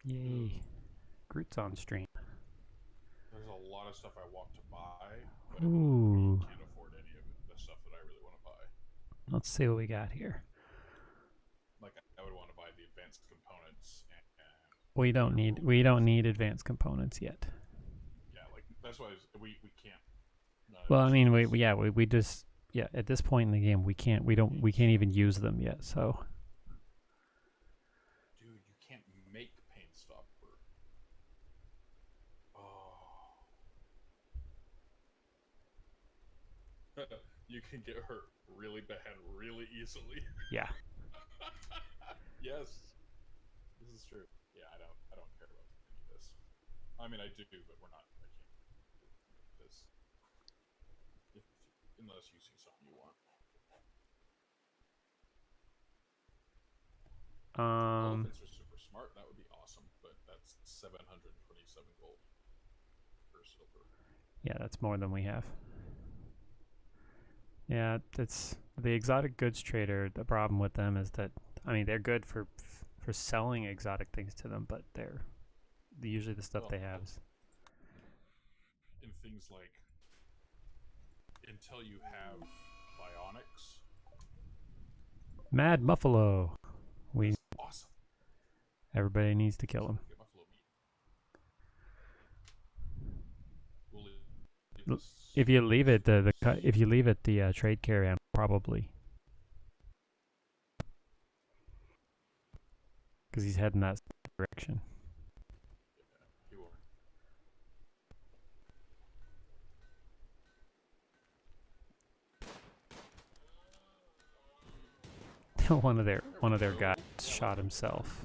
Yay. Groot's on stream. There's a lot of stuff I want to buy, but I can't afford any of it. The stuff that I really want to buy. Let's see what we got here. Like I would want to buy the advanced components. We don't need advanced components yet. Yeah, like that's why we can't. Well, I mean, we just at this point in the game we can't even use them yet. So. Dude, you can't make pain stopper. Oh. You can get hurt really bad really easily. Yeah. Yes. This is true. Yeah, I don't care about any of this. I mean, I do, but I can't do this. Unless you see something you want. Elephants are super smart. That would be awesome, but that's 727 gold per silver. Yeah, that's more than we have. Yeah, it's the exotic goods trader. The problem with them is that they're good for selling exotic things to them, but they're usually the stuff they have is. In things like until you have bionics. Mad Buffalo. That's awesome. Everybody needs to kill him. Get buffalo meat. We'll leave If you leave it, if you leave it, the trade carry-on probably, because he's heading that direction. Yeah, he will. one of their guys shot himself.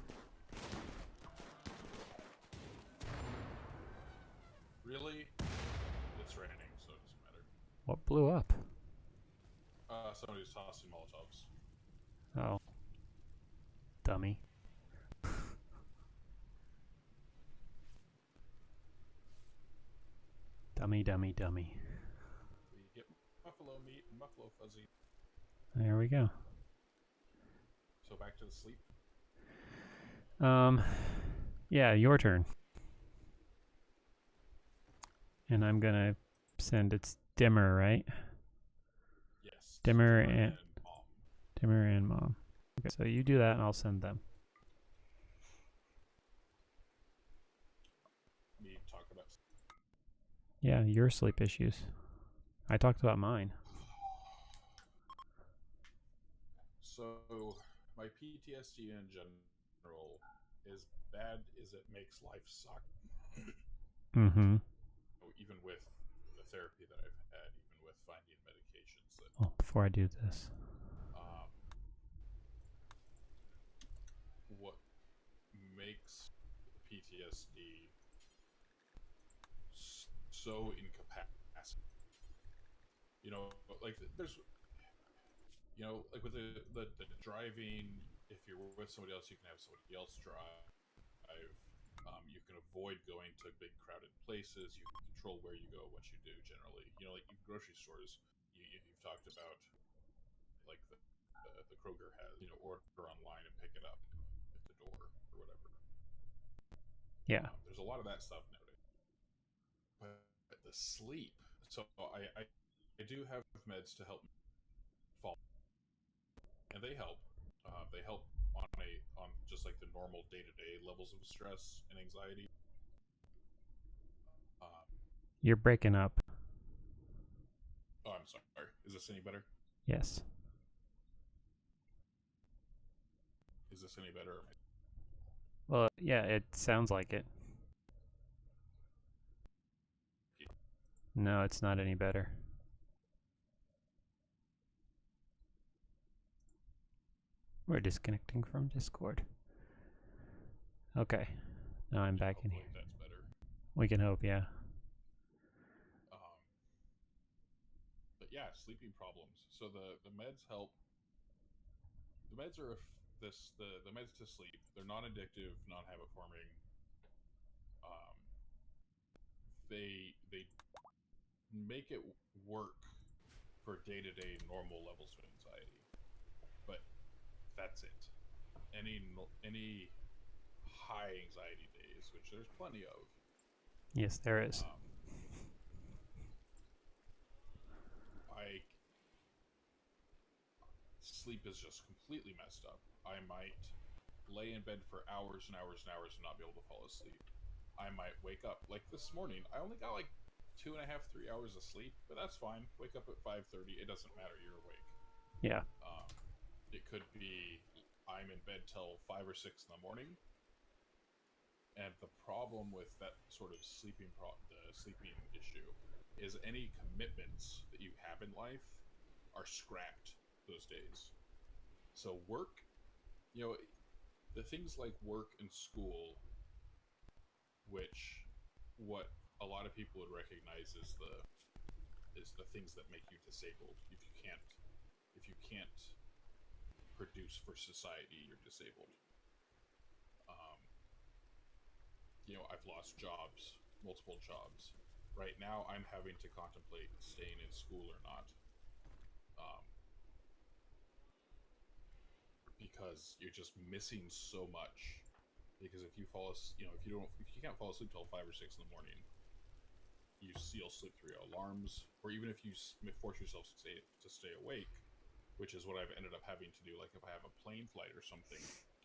Really? It's raining, so it doesn't matter. What blew up? Somebody's tossing Molotovs. Oh, dummy. Dummy. We get buffalo meat and buffalo fuzzy. There we go. So back to the sleep. Yeah, your turn. And I'm gonna send it's Dimmer, right? Yes. Dimmer and Mom. Dimmer and Mom. Okay, so you do that, and I'll send them. Me talk about. Yeah, your sleep issues. I talked about mine. So my PTSD in general, as bad as it makes life suck. Mm-hmm. Even with the therapy that I've had, even with finding medications that. Oh, before I do this. What makes PTSD so incapacitating? You know, like there's, you know, like with the driving. If you're with somebody else, you can have somebody else drive. You can avoid going to big crowded places. You can control where you go, what you do. Generally, you know, like in grocery stores, you've talked about like the Kroger has, you know, order online and pick it up at the door or whatever. Yeah. There's a lot of that stuff nowadays. But the sleep. So I do have meds to help me fall, and they help. They help on just like the normal day-to-day levels of stress and anxiety. You're breaking up. Oh, I'm sorry. Is this any better? Yes. Is this any better? Well, yeah, it sounds like it. No, it's not any better. We're disconnecting from Discord. Okay. Now I'm back in here. That's better. We can hope, yeah. But yeah, sleeping problems. So the meds help. The meds are the meds to sleep. They're non-addictive, non-habit forming. They make it work for day-to-day normal levels of anxiety, but that's it. Any high anxiety days, which there's plenty of. Yes, there is. Sleep is just completely messed up. I might lay in bed for hours and hours and hours and not be able to fall asleep. I might wake up like this morning. I only got like 2.5, 3 hours of sleep, but that's fine. Wake up at 5:30. It doesn't matter. You're awake. Yeah. It could be I'm in bed till 5 or 6 in the morning. And the problem with that sort of sleeping issue is any commitments that you have in life are scrapped those days. So work, you know, the things like work and school, which what a lot of people would recognize is the things that make you disabled. If you can't produce for society, you're disabled. You know, I've lost jobs, multiple jobs. Right now, I'm having to contemplate staying in school or not. Because you're just missing so much. Because if you can't fall asleep till 5 or 6 in the morning, you steal sleep through your alarms, or even if you force yourself to stay awake, which is what I've ended up having to do. Like if I have a plane flight or something,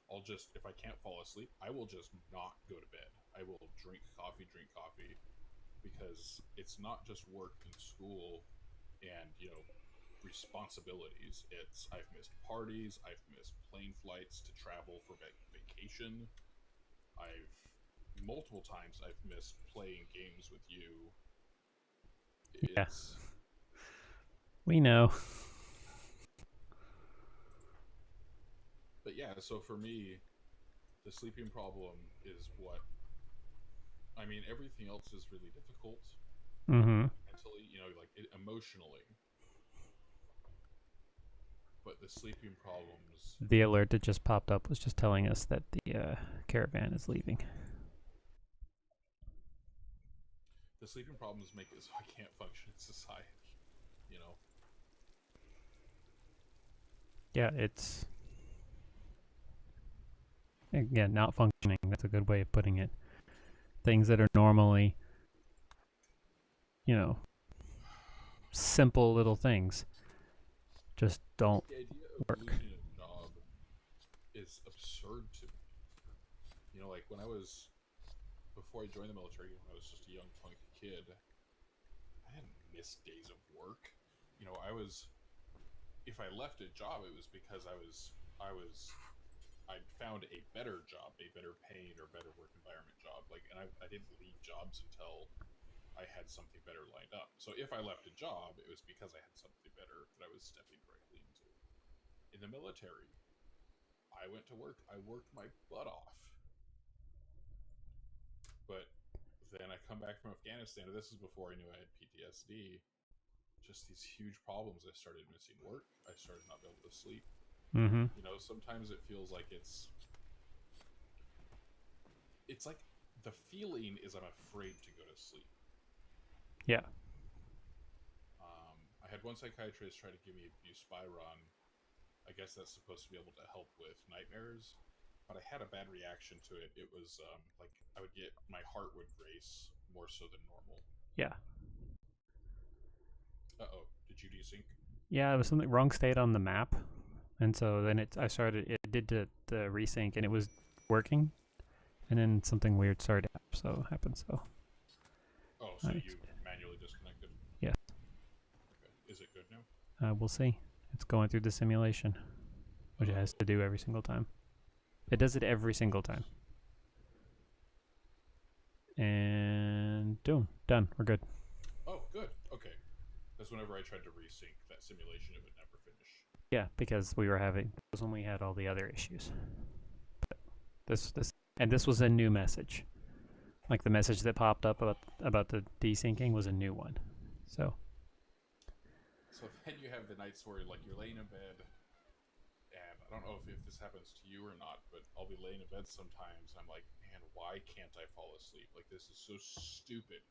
I'll just, if I can't fall asleep, I will just not go to bed. I will drink coffee, because it's not just work and school and, you know, responsibilities. It's, I've missed parties, I've missed plane flights to travel for vacation. I've multiple times I've missed playing games with you. Yeah, It's we know. but yeah, so for me, the sleeping problem is what, I mean, everything else is really difficult Mm-hmm. mentally, you know, like emotionally, but the sleeping problems, The alert that just popped up was just telling us that the caravan is leaving. the sleeping problems make it so I can't function in society, you know. Yeah, it's again not functioning. That's a good way of putting it. Things that are normally, you know, simple little things just don't The idea of work. losing a job is absurd to me. You know, like when I was, before I joined the military, when I was just a young punk kid, I didn't miss days of work. You know, I was, if I left a job, it was because I'd found a better job, a better paying or better work environment job. Like, and I didn't leave jobs until I had something better lined up. So if I left a job, it was because I had something better that I was stepping directly into. In the military, I went to work. I worked my butt off. But then I come back from Afghanistan, and this is before I knew I had PTSD. Just these huge problems. I started missing work. I started not being able to sleep. Mm-hmm. You know, sometimes it feels like it's like the feeling is I'm afraid to go to sleep. Yeah. I had one psychiatrist try to give me buspirone. I guess that's supposed to be able to help with nightmares, but I had a bad reaction to it. It was like I would get, my heart would race more so than normal. Yeah. Uh-oh, did you desync? Yeah, it was something wrong state on the map, and so then it did the resync and it was working, and then something weird started to happen. So Oh, so you manually disconnected? yeah, Okay. Is it good now? we'll see. It's going through the simulation, which it has to do every single time. It does it every single time. And done. We're good. Oh, good. Okay. Because whenever I tried to resync that simulation, it would never finish. Yeah, because we were having that was when we had all the other issues. But this was a new message. Like the message that popped up about the desyncing was a new one. So then you have the nights where like you're laying in bed, and I don't know if this happens to you or not, but I'll be laying in bed sometimes. And I'm like, man, why can't I fall asleep? Like this is so stupid.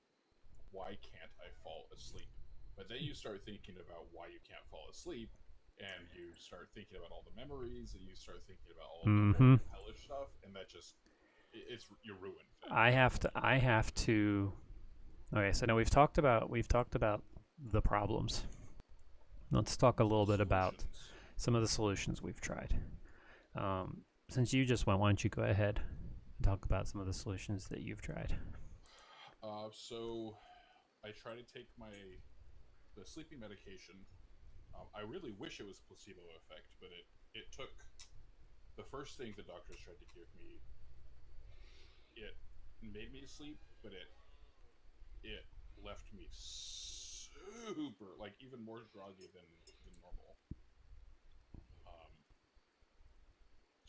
Why can't I fall asleep? But then you start thinking about why you can't fall asleep, and you start thinking about all the memories, and you start thinking about all the horrible, hellish stuff, and that just you're ruined. I have to. Okay, so now we've talked about the problems. Let's talk a little bit about some of the solutions we've tried. Since you just went, why don't you go ahead and talk about some of the solutions that you've tried? So I try to take the sleeping medication. I really wish it was placebo effect, but it took the first thing the doctors tried to give me. It made me sleep, but it left me super, like, even more groggy than normal.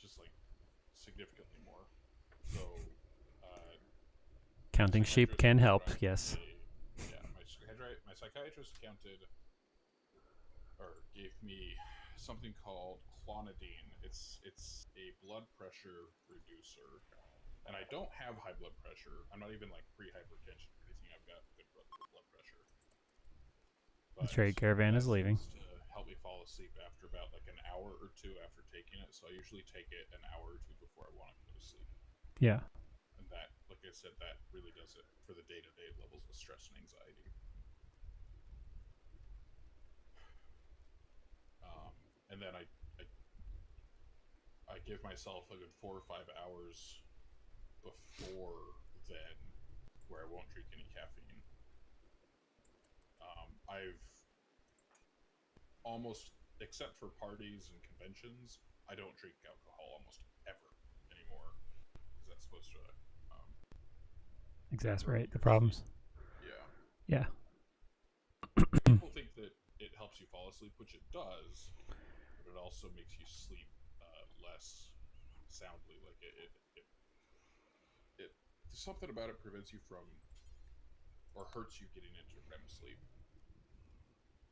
Just like significantly more. So counting sheep can help. Yes. My psychiatrist gave me something called clonidine. It's a blood pressure reducer, and I don't have high blood pressure. I'm not even like pre-hypertension or anything. I've got good blood pressure. But That's right. Caravan is leaving. to help me fall asleep after about like an hour or two after taking it. So I usually take it an hour or two before I want to go to sleep. Yeah. And and that, like I said, that really does it for the day-to-day levels of stress and anxiety. And then I give myself a good 4 or 5 hours before then where I won't drink any caffeine. I've almost, except for parties and conventions, I don't drink alcohol almost ever anymore, because that's supposed to exacerbate the problems. Yeah. Yeah. People think that it helps you fall asleep, which it does, but it also makes you sleep less soundly. Like it something about it prevents you from, or hurts you getting into REM sleep.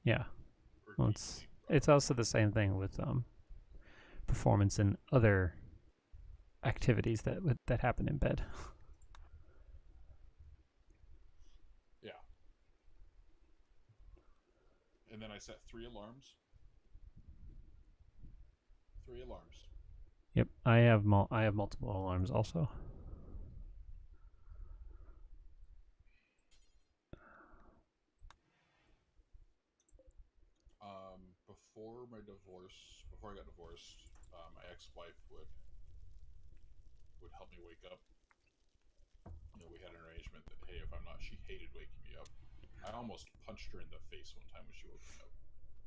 Yeah. Or Well, deep sleep. it's also the same thing with performance and other activities that happen in bed. Yeah. And then I set 3 alarms. 3 alarms. Yep, I have multiple alarms also. Before my divorce, before I got divorced, my ex-wife would help me wake up. You know, we had an arrangement that, hey, if I'm not, she hated waking me up. I almost punched her in the face one time when she woke me up.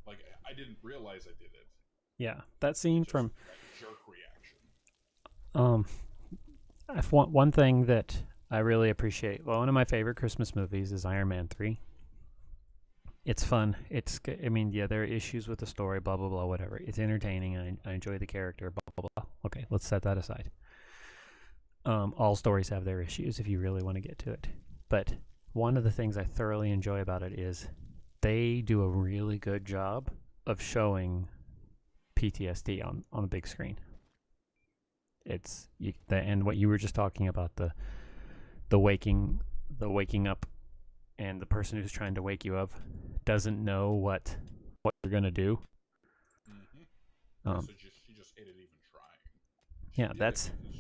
Like, I didn't realize I did it. Yeah, that scene Just from that jerk reaction. one thing that I really appreciate. Well, one of my favorite Christmas movies is Iron Man 3. It's fun. I mean, yeah, there are issues with the story, blah blah blah, whatever. It's entertaining. I enjoy the character, blah blah blah. Okay, let's set that aside. All stories have their issues if you really want to get to it. But one of the things I thoroughly enjoy about it is they do a really good job of showing PTSD on a big screen. And what you were just talking about, the waking up, and the person who's trying to wake you up doesn't know what you're gonna do. Mm-hmm. So she just hated even trying. Yeah, that's because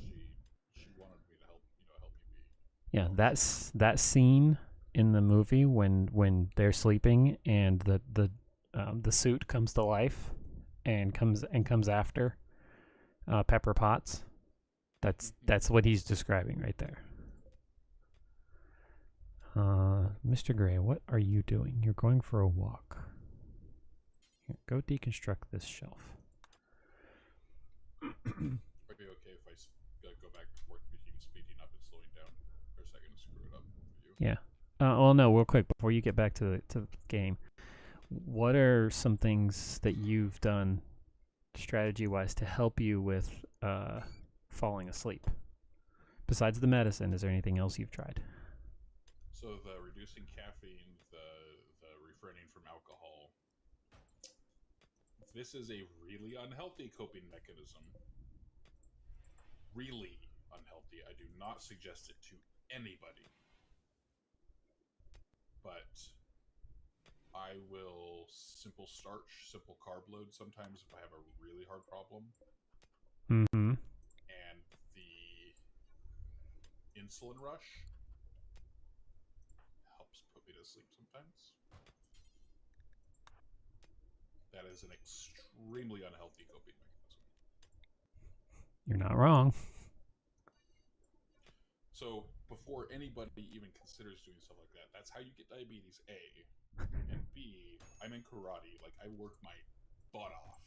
she wanted me to help you be. Yeah, that scene in the movie when they're sleeping and the suit comes to life and comes after Pepper Potts. That's what he's describing right there. Mr. Gray, what are you doing? You're going for a walk. Here, go deconstruct this shelf. Would it be okay if I go back and forth between speeding up and slowing down, or is that going to screw it up for you? Yeah. Well, no, real quick before you get back to the game, what are some things that you've done strategy-wise to help you with falling asleep? Besides the medicine, is there anything else you've tried? So the reducing caffeine, the refraining from alcohol. This is a really unhealthy coping mechanism. Really unhealthy. I do not suggest it to anybody. But I will simple starch, simple carb load sometimes if I have a really hard problem. Mm-hmm. And the insulin rush helps put me to sleep sometimes. That is an extremely unhealthy coping mechanism. You're not wrong. So before anybody even considers doing stuff like that, that's how you get diabetes, A. And B, I'm in karate. Like, I work my butt off.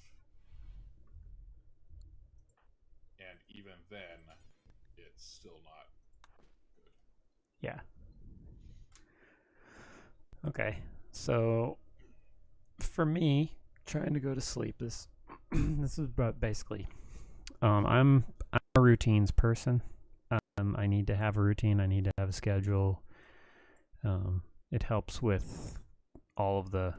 And even then, it's still not good. Yeah. Okay. So for me, trying to go to sleep is this is basically I'm a routines person. I need to have a routine. I need to have a schedule. It helps with all of the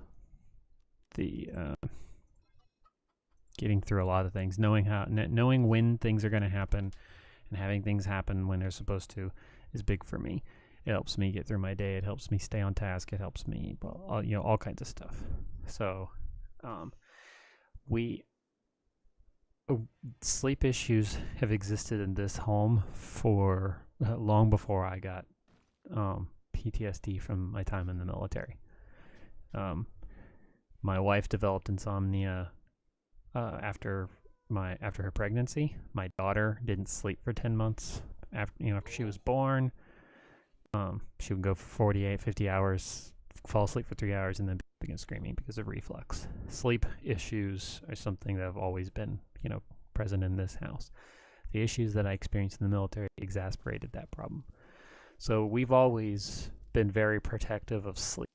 getting through a lot of things, knowing when things are going to happen, and having things happen when they're supposed to is big for me. It helps me get through my day. It helps me stay on task. It helps me, all kinds of stuff. So, sleep issues have existed in this home for long before I got PTSD from my time in the military. My wife developed insomnia after her pregnancy. My daughter didn't sleep for 10 months after she was born. She would go for 48, 50 hours, fall asleep for 3 hours, and then begin screaming because of reflux. Sleep issues are something that have always been, present in this house. The issues that I experienced in the military exacerbated that problem. So we've always been very protective of sleep.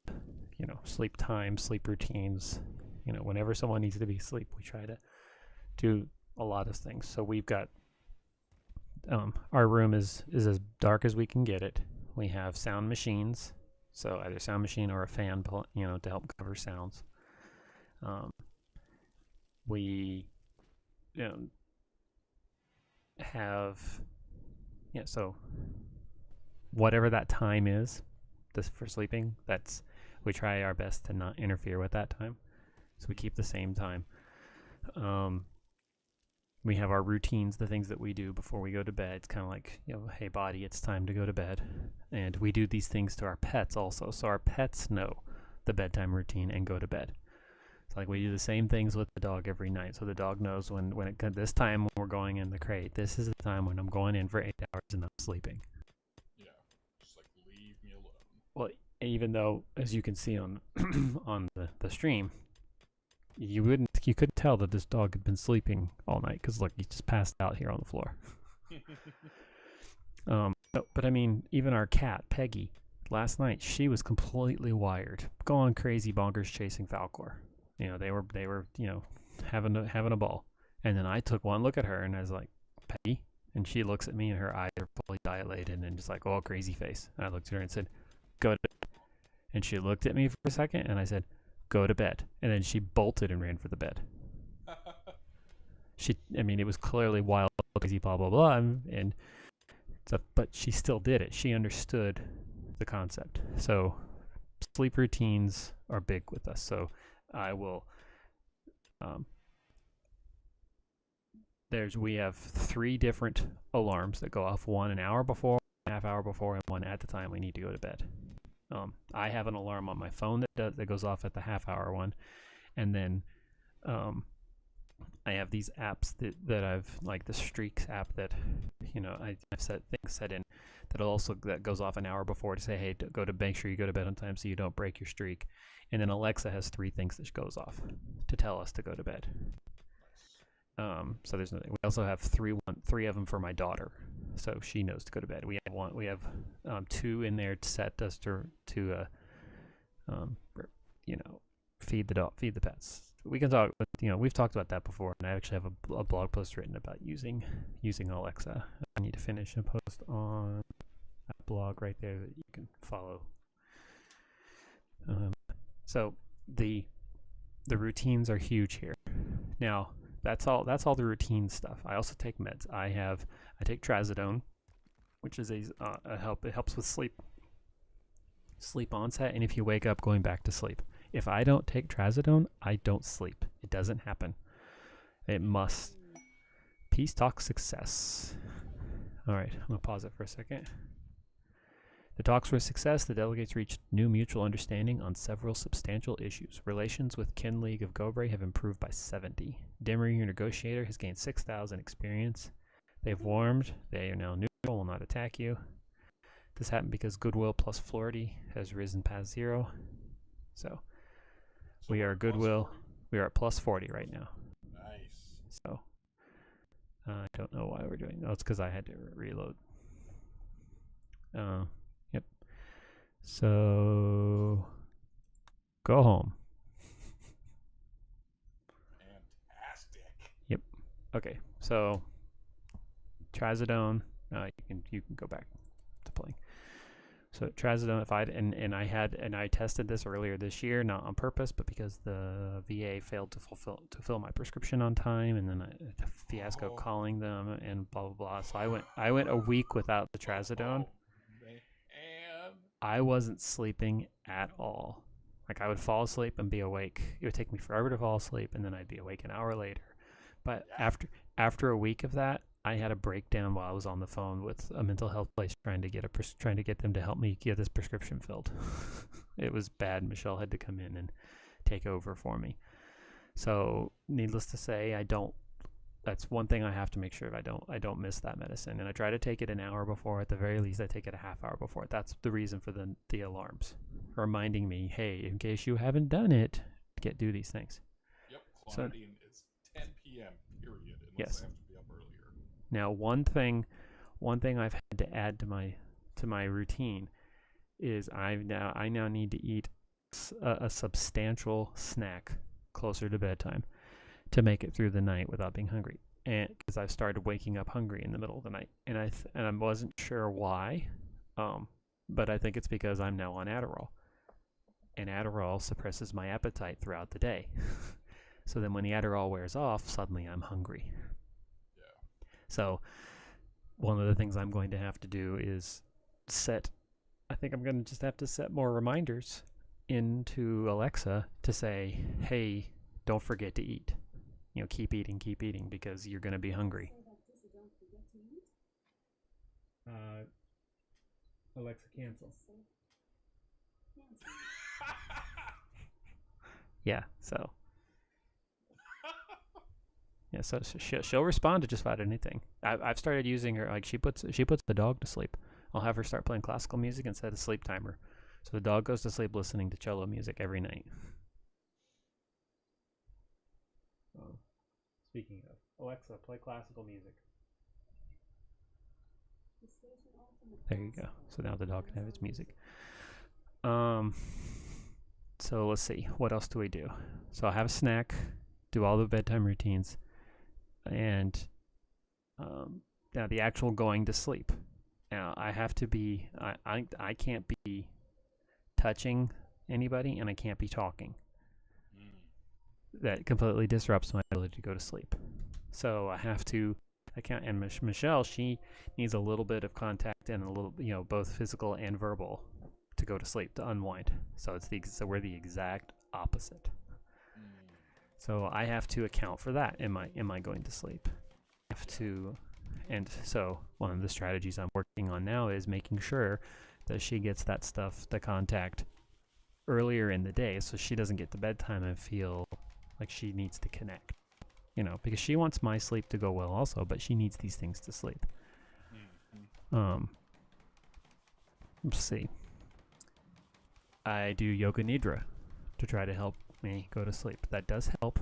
Sleep time, sleep routines. Whenever someone needs to be asleep, we try to do a lot of things. So we've got our room is as dark as we can get it. We have sound machines, so either sound machine or a fan, to help cover sounds. We have so whatever that time is, this for sleeping, we try our best to not interfere with that time, so we keep the same time. We have our routines, the things that we do before we go to bed. It's kind of like, hey body, it's time to go to bed. And we do these things to our pets also, so our pets know the bedtime routine and go to bed. It's like we do the same things with the dog every night, so the dog knows this time when we're going in the crate, this is the time when I'm going in for 8 hours and I'm sleeping. Yeah, just like leave me alone. Well, even though, as you can see on on the stream, you couldn't tell that this dog had been sleeping all night, because look, he just passed out here on the floor. But I mean, even our cat Peggy, last night she was completely wired, going crazy bonkers chasing Falcor. They were having a ball. And then I took one look at her and I was like, Peggy, and she looks at me and her eyes are fully dilated and just like, oh, crazy face. And I looked at her and said, go to bed. And she looked at me for a second and I said, go to bed. And then she bolted and ran for the bed. It was clearly wild, crazy, blah, blah, blah. But she still did it. She understood the concept. So sleep routines are big with us. So I will, we have 3 different alarms that go off, one an hour before, a half hour before, and one at the time we need to go to bed. I have an alarm on my phone that goes off at the half hour one, and then I have these apps that I've, like the Streaks app that I've set in that goes off an hour before to say, hey, make sure you go to bed on time so you don't break your streak. And then Alexa has 3 things that goes off to tell us to go to bed. So we also have 3 of them for my daughter, so she knows to go to bed. We have 2 in there to set us to feed the pets. We can talk, we've talked about that before, and I actually have a blog post written about using Alexa. I need to finish a post on that blog right there that you can follow. So the routines are huge here. Now, that's all the routine stuff. I also take meds. I take trazodone, which is it helps with sleep onset, and if you wake up, going back to sleep. If I don't take trazodone, I don't sleep. It doesn't happen. It must. Peace talk success. All right, I'm gonna pause it for a second. The talks were a success. The delegates reached new mutual understanding on several substantial issues. Relations with Kin League of Gobre have improved by 70. Dimmer, your negotiator, has gained 6,000 experience. They've warmed. They are now neutral, will not attack you. This happened because goodwill plus Flority has risen past 0. So we are goodwill. We are at plus 40 right now. Nice. So I don't know why we're doing. Oh, it's because I had to reload. Yep. So go home. Fantastic. Yep. Okay. So trazodone. You can go back to playing. So trazodone, I tested this earlier this year, not on purpose, but because the VA failed to fill my prescription on time, and then a fiasco calling them and blah blah blah. So I went a week without the trazodone. I wasn't sleeping at all. Like, I would fall asleep and be awake. It would take me forever to fall asleep, and then I'd be awake an hour later. But after a week of that, I had a breakdown while I was on the phone with a mental health place trying to get them to help me get this prescription filled. It was bad. Michelle had to come in and take over for me. So, needless to say, that's one thing I have to make sure I don't miss that medicine. And I try to take it an hour before. At the very least, I take it a half hour before. That's the reason for the alarms, reminding me, hey, in case you haven't done it, do these things. Yep, clonidine is 10 p.m. period, unless Yes. I have to be up earlier. Now, one thing I've had to add to my routine is I now need to eat a substantial snack closer to bedtime to make it through the night without being hungry. And because I've started waking up hungry in the middle of the night, and I wasn't sure why, but I think it's because I'm now on Adderall, and Adderall suppresses my appetite throughout the day. So then when the Adderall wears off, suddenly I'm hungry. Yeah. So one of the things I'm going to have to do is I think I'm going to just have to set more reminders into Alexa to say, hey, don't forget to eat. Keep eating, because you're going to be hungry. Alexa, cancel. Yeah, so. Yeah, so she'll respond to just about anything. I've started using her, like she puts the dog to sleep. I'll have her start playing classical music and set a sleep timer. So the dog goes to sleep listening to cello music every night. Speaking of, Alexa, play classical music. There you go. So now the dog can have its music. So let's see. What else do we do? So I'll have a snack, do all the bedtime routines, and now the actual going to sleep. Now I have to be. I can't be touching anybody, and I can't be talking. That completely disrupts my ability to go to sleep. So I can't, and Michelle, she needs a little bit of contact and a little, both physical and verbal to go to sleep, to unwind. So we're the exact opposite. So I have to account for that in my going to sleep. I have to, and so one of the strategies I'm working on now is making sure that she gets that stuff, the contact, earlier in the day, so she doesn't get to bedtime and feel like she needs to connect, because she wants my sleep to go well also, but she needs these things to sleep. Let's see. I do yoga nidra to try to help me go to sleep. That does help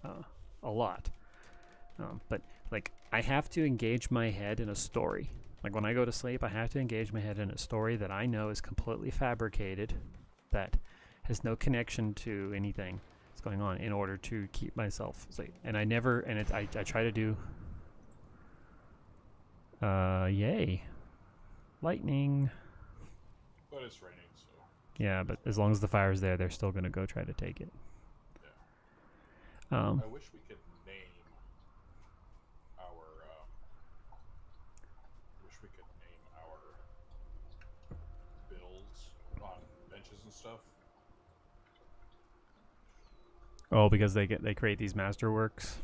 a lot. But like I have to engage my head in a story. Like when I go to sleep, I have to engage my head in a story that I know is completely fabricated, that has no connection to anything that's going on, in order to keep myself asleep. And I try to do yay, lightning. But it's raining, so. Yeah, but as long as the fire's there, they're still gonna go try to take it. Yeah. I wish we could name our builds on benches and stuff. Oh, because they create these masterworks.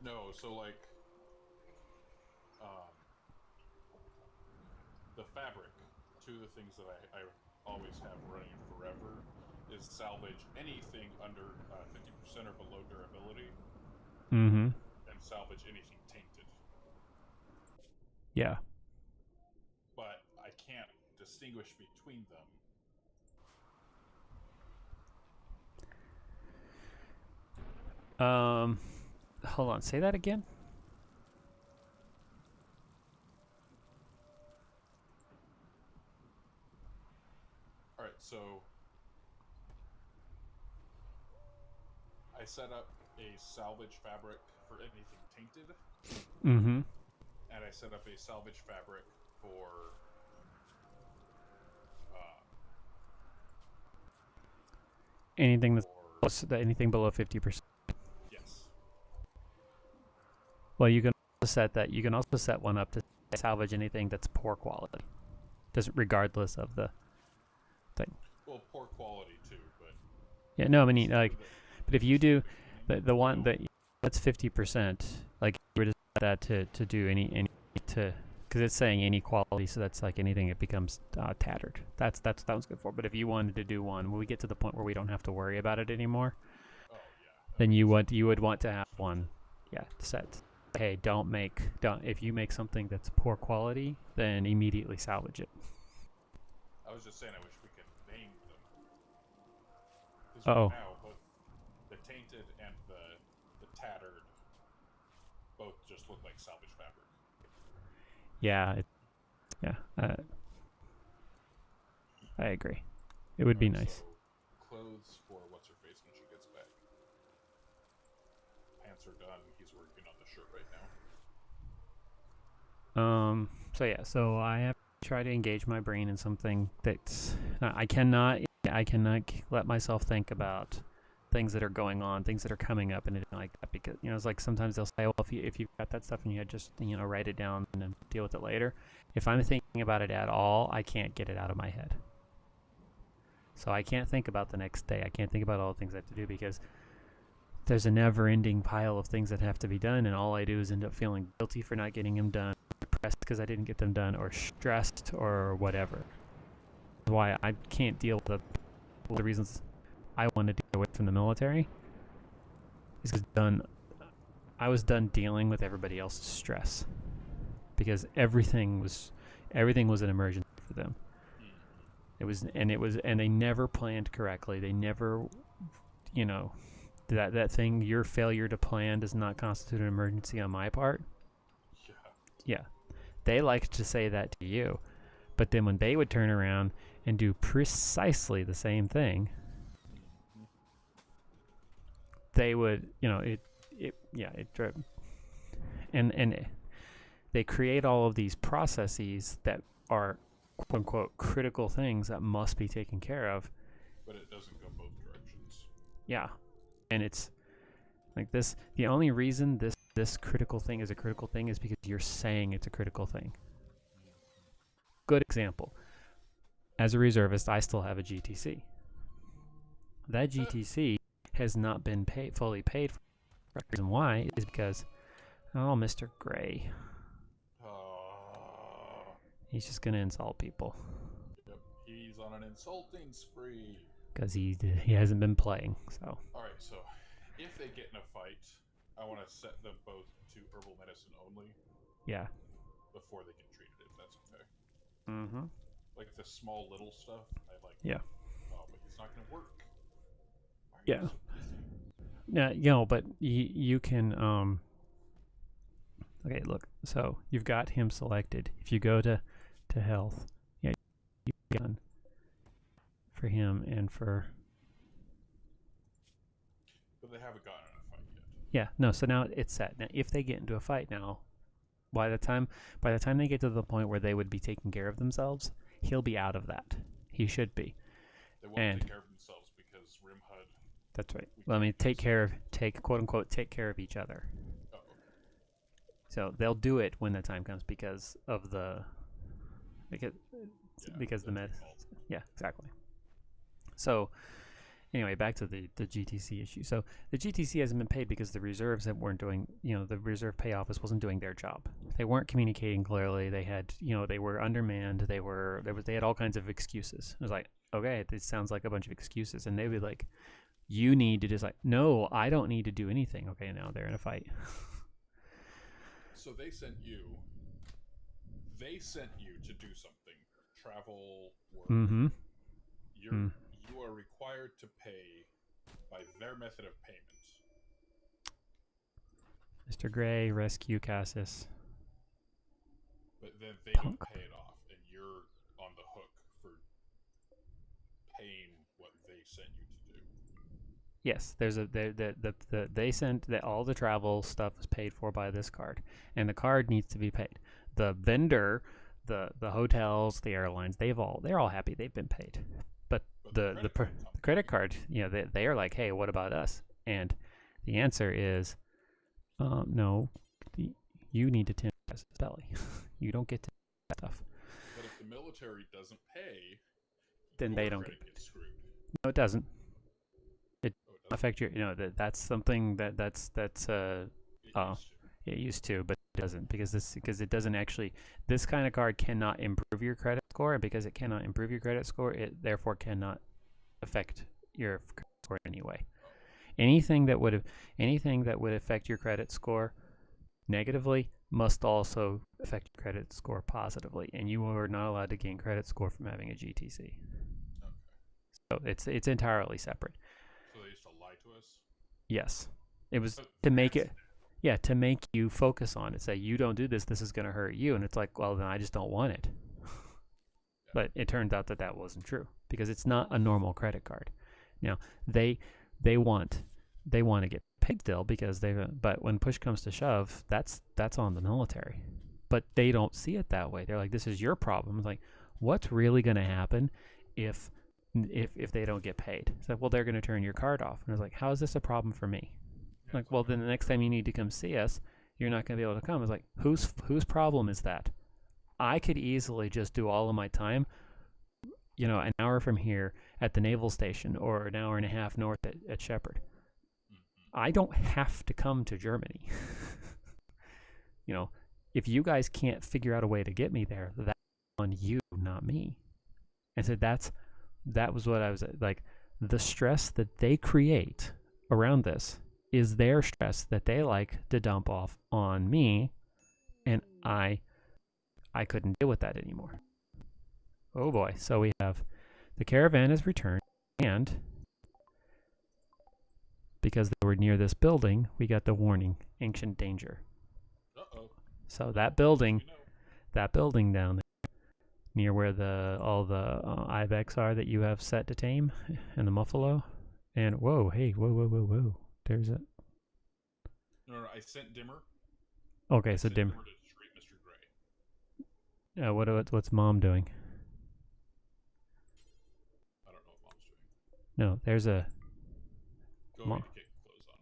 No, so like the fabric, two of the things that I always have running forever is salvage anything under 50% or below durability. And salvage anything tainted. Yeah. But I can't distinguish between them. Hold on, say that again. Alright, so I set up a salvage fabric for anything tainted. And I set up a salvage fabric for anything anything below 50%. Yes. Well, you can also set that. You can also set one up to salvage anything that's poor quality, regardless of the thing. Well, poor quality too, but yeah, no, I mean but if you do the one that's 50%, like you were just that to do any to, because it's saying any quality, so that's like anything that becomes tattered. That one's good for. But if you wanted to do one, when we get to the point where we don't have to worry about it anymore, Oh yeah. then you would want to have one, yeah, set. Hey, don't if you make something that's poor quality, then immediately salvage it. I was just saying, I wish we could name them. Because Oh. right now, both the tainted and the tattered both just look like salvage fabric. Yeah. I agree. It would be nice. So, clothes for what's her face when she gets back. Pants are done. He's working on the shirt right now. So I have to try to engage my brain in something that's I cannot let myself think about things that are going on, things that are coming up, and anything like that, because it's like sometimes they'll say, well, if you've got that stuff and you just write it down and then deal with it later. If I'm thinking about it at all, I can't get it out of my head. So I can't think about the next day. I can't think about all the things I have to do, because there's a never-ending pile of things that have to be done, and all I do is end up feeling guilty for not getting them done, depressed because I didn't get them done, or stressed, or whatever. That's why I can't deal with the reasons I wanted to get away from the military is because I was done dealing with everybody else's stress, because everything was an emergency for them. And they never planned correctly. They never, that thing, your failure to plan does not constitute an emergency on my part. Yeah. They like to say that to you, but then when they would turn around and do precisely the same thing, they would, and they create all of these processes that are quote unquote critical things that must be taken care of. But it doesn't go both directions. Yeah. And it's like this, the only reason this critical thing is a critical thing is because you're saying it's a critical thing. Good example. As a reservist, I still have a GTC. That GTC has not been fully paid for. The reason why is because, Mr. Gray. He's just going to insult people. Yep, he's on an insulting spree. Because he hasn't been playing, so. Alright, so if they get in a fight, I want to set them both to herbal medicine only. Yeah. Before they get treated, if that's okay. Mm-hmm. Like the small little stuff, I like. Yeah. Oh, but it's not going to work. Yeah. But you can, okay, look, so you've got him selected. If you go to health, yeah, you've done for him and for... But they haven't gotten in a fight yet. Yeah, no, so now it's set. Now, if they get into a fight now, by the time they get to the point where they would be taking care of themselves, he'll be out of that. He should be. They won't take care of themselves because Rimhud... That's right. Well, I mean, quote unquote, take care of each other. Oh, okay. So they'll do it when the time comes because of the med. Yeah, exactly. So anyway, back to the GTC issue. So the GTC hasn't been paid because the reserves that weren't doing, the reserve pay office wasn't doing their job. They weren't communicating clearly. They had, they were undermanned. They had all kinds of excuses. It was like, okay, this sounds like a bunch of excuses, and they'd be like, you need to just no, I don't need to do anything. Okay, now they're in a fight. So they sent you to do something. Travel, work. Mm-hmm. You are required to pay by their method of payment. Mr. Gray, rescue Cassis. But then they don't pay it off, and you're on the hook for paying what they sent you to do. Yes, there's they sent that all the travel stuff is paid for by this card, and the card needs to be paid. The vendor, the hotels, the airlines, they're all happy, they've been paid. But the credit card, they are like, hey, what about us? And the answer is, no, you need to tend to his belly. You don't get to that stuff. But if the military doesn't pay, then they don't get screwed. No, it doesn't. It affect your, that's something that's it used to, but doesn't, because it doesn't actually, this kind of card cannot improve your credit score, and because it cannot improve your credit score, it therefore cannot affect your credit score in any way. Anything that would affect your credit score negatively must also affect your credit score positively, and you are not allowed to gain credit score from having a GTC. Okay. So it's entirely separate. So they used to lie to us? Yes. It was But to make that's- it, yeah, to make you focus on it. Say, you don't do this, this is going to hurt you. And it's like, well, then I just don't want it. But it turned out that that wasn't true, because it's not a normal credit card. Now, they want to get paid still, because but when push comes to shove, that's on the military. But they don't see it that way. They're like, this is your problem. It's like, what's really going to happen if they don't get paid? It's like, well, they're going to turn your card off. And it's like, how is this a problem for me? yeah, Like, well, then the next time you need to come see us, you're not going to be able to come. It's like, whose problem is that? I could easily just do all of my time, an hour from here at the naval station, or an hour and a half north at Shepherd. I don't have to come to Germany. If you guys can't figure out a way to get me there, that's on you, not me. And so that was what I was like. The stress that they create around this is their stress that they like to dump off on me, and I couldn't deal with that anymore. Oh boy. So we have the caravan has returned, and because they were near this building, we got the warning, ancient danger. Uh-oh. So that building You know. down there, near where all the ibex are that you have set to tame, and the muffalo, and whoa, there's it. No, I sent Dimmer. Okay, so Dimmer. Dimmer to treat Mr. Gray. What's Mom doing? I don't know what Mom's doing. No, there's a. Go Mom. get the kick clothes on.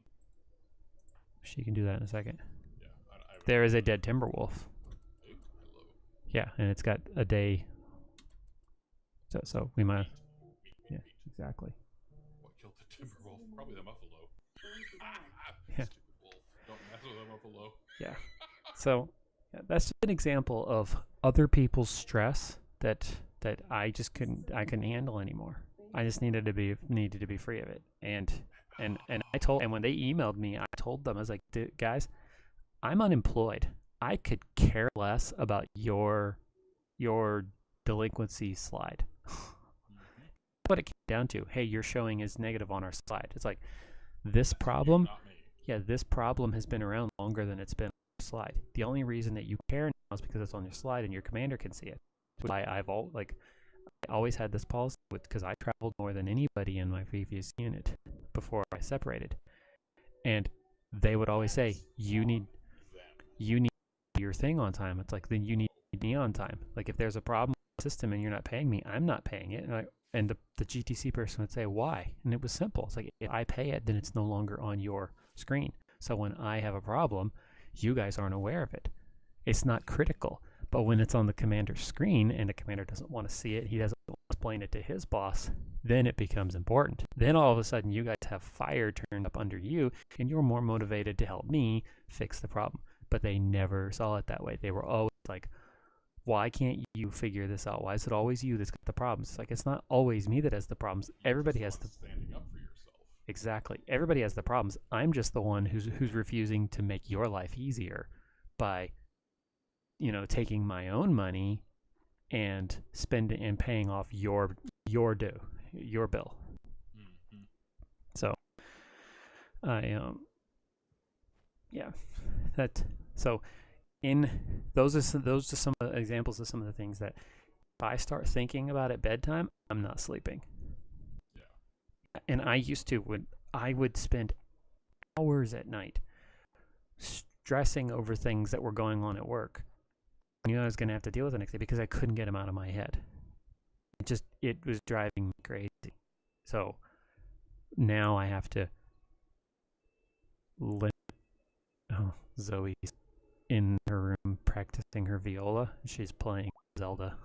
She can do that in a second. Yeah. There is a dead timber wolf. Hello. Yeah, and it's got a day. So we might. Yeah, exactly. What killed the timber wolf? Probably the muffalo. Yeah. Stupid wolf. Don't mess with the muffalo. Yeah. So that's just an example of other people's stress that I couldn't handle anymore. I just needed to be free of it. And when they emailed me, I told them, I was like, guys, I'm unemployed. I could care less about your delinquency slide. What it came down to, hey, your showing is negative on our slide. It's like, this problem, this problem has been around longer than it's been on your slide. The only reason that you care now is because it's on your slide and your commander can see it. I always had this policy because I traveled more than anybody in my previous unit before I separated, and they would always say, you need your thing on time. It's like, then you need me on time. Like, if there's a problem with the system and you're not paying me, I'm not paying it. And the GTC person would say, why? And it was simple. It's like, if I pay it, then it's no longer on your screen. So when I have a problem, you guys aren't aware of it. It's not critical. But when it's on the commander's screen and the commander doesn't want to see it, he doesn't want to explain it to his boss, then it becomes important. Then all of a sudden you guys have fire turned up under you, and you're more motivated to help me fix the problem. But they never saw it that way. They were always like, why can't you figure this out? Why is it always you that's got the problems? It's like, it's not always me that has the problems. Everybody has the standing up for yourself. Exactly. Everybody has the problems. I'm just the one who's refusing to make your life easier by, taking my own money and spending and paying off your bill. Mm-hmm. So, those are some of the examples of some of the things that if I start thinking about at bedtime, I'm not sleeping. Yeah. And I used to, when I would spend hours at night stressing over things that were going on at work. I knew I was going to have to deal with the next day because I couldn't get them out of my head. It was driving me crazy. So now I have to Zoe's in her room practicing her viola. She's playing Zelda.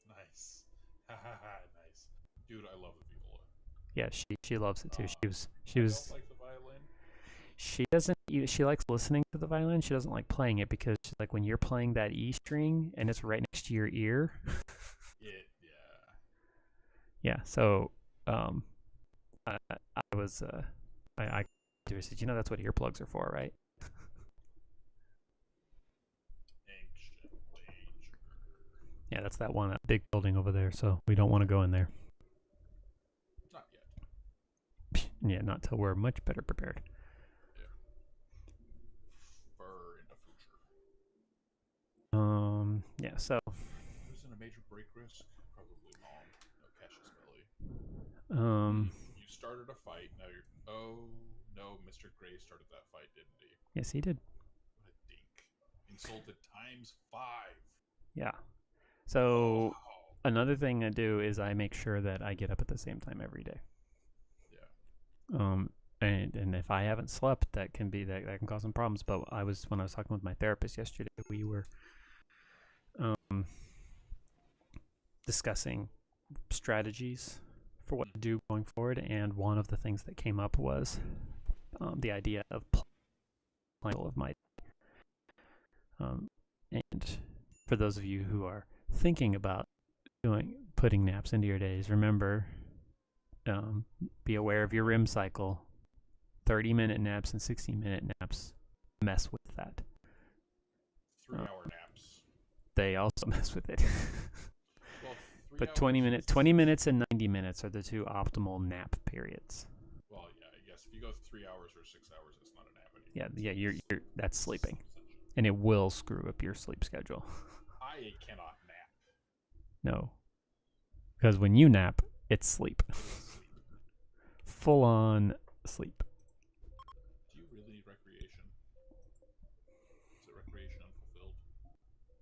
Nice. Nice. Dude, I love the viola. Yeah, she loves it too. She was I don't like the violin. She doesn't. She likes listening to the violin. She doesn't like playing it because she's like when you're playing that E string and it's right next to your ear. Yeah. So, I was I said, you know, that's what earplugs are for, right? Ancient danger. Yeah, that's that one big building over there. So we don't want to go in there. Not yet. Yeah, not till we're much better prepared. Fur in the future. Yeah. So. Who's in a major break risk? Probably Mom. No, Cassius Belly. You started a fight. Now you're. Oh no, Mr. Gray started that fight, didn't he? Yes, he did. What a dink! Insulted times 5. Yeah. So another thing I do is I make sure that I get up at the same time every day. Yeah. And if I haven't slept, that can cause some problems. But when I was talking with my therapist yesterday, we were discussing strategies for what to do going forward, and one of the things that came up was the idea of playing of my and for those of you who are thinking about putting naps into your days, remember, be aware of your REM cycle. 30-minute naps and 60-minute naps mess with that. 3-hour naps. They also mess with it. Well, but 20 minutes and 90 minutes are the two optimal nap periods. Well, yeah, I guess if you go 3 hours or 6 hours, it's not a nap anymore. Yeah, that's sleeping, and it will screw up your sleep schedule. I cannot nap. No, because when you nap, it's sleep. Full on sleep. Do you really need recreation? Is it recreation unfulfilled?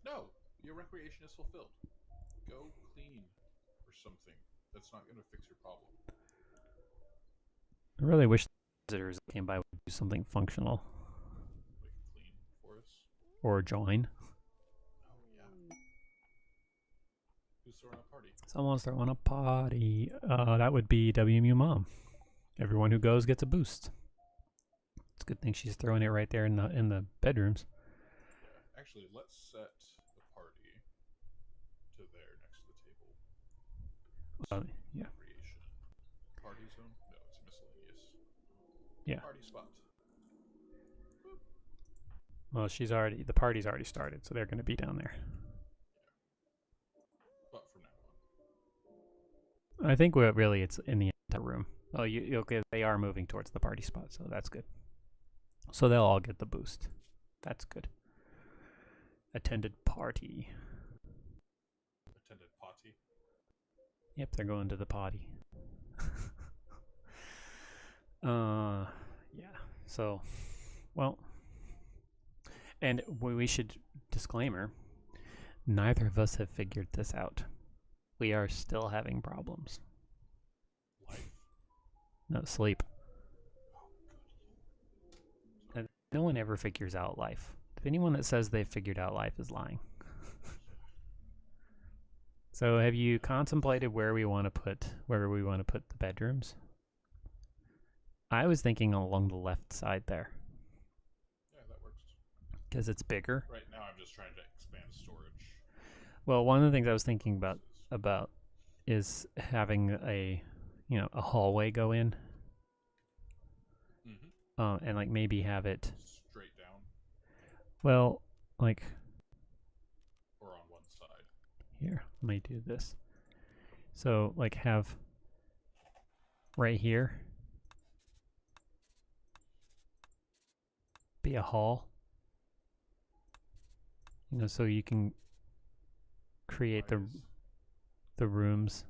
No, your recreation is fulfilled. Go clean or something. That's not going to fix your problem. I really wish visitors that came by would do something functional. Like clean for us? Or join. Oh, yeah. Who's throwing a party? Someone's throwing a party. That would be WMU Mom. Everyone who goes gets a boost. It's a good thing she's throwing it right there in the bedrooms. Yeah, actually, let's set the party to there next to the table. Yeah. Recreation. Party zone? No, it's miscellaneous. Yeah. Party spot. Boop. Well, the party's already started, so they're going to be down there. Yeah. But from now on. I think it's in the room. Oh, they are moving towards the party spot, so that's good. So they'll all get the boost. That's good. Attended party. Attended potty. Yep, they're going to the potty. Yeah. So, well, and we should disclaimer: neither of us have figured this out. We are still having problems. Life. No, sleep. And no one ever figures out life. Anyone that says they've figured out life is lying. So have you contemplated where we want to put the bedrooms? I was thinking along the left side there. Yeah, that works. Because it's bigger. Right now I'm just trying to expand storage. Well, one of the things I was thinking about is having a hallway go in. Mm-hmm. And like maybe have it straight down. Well, like or on one side. Here, let me do this. So like have right here be a hall. So you can create the rooms.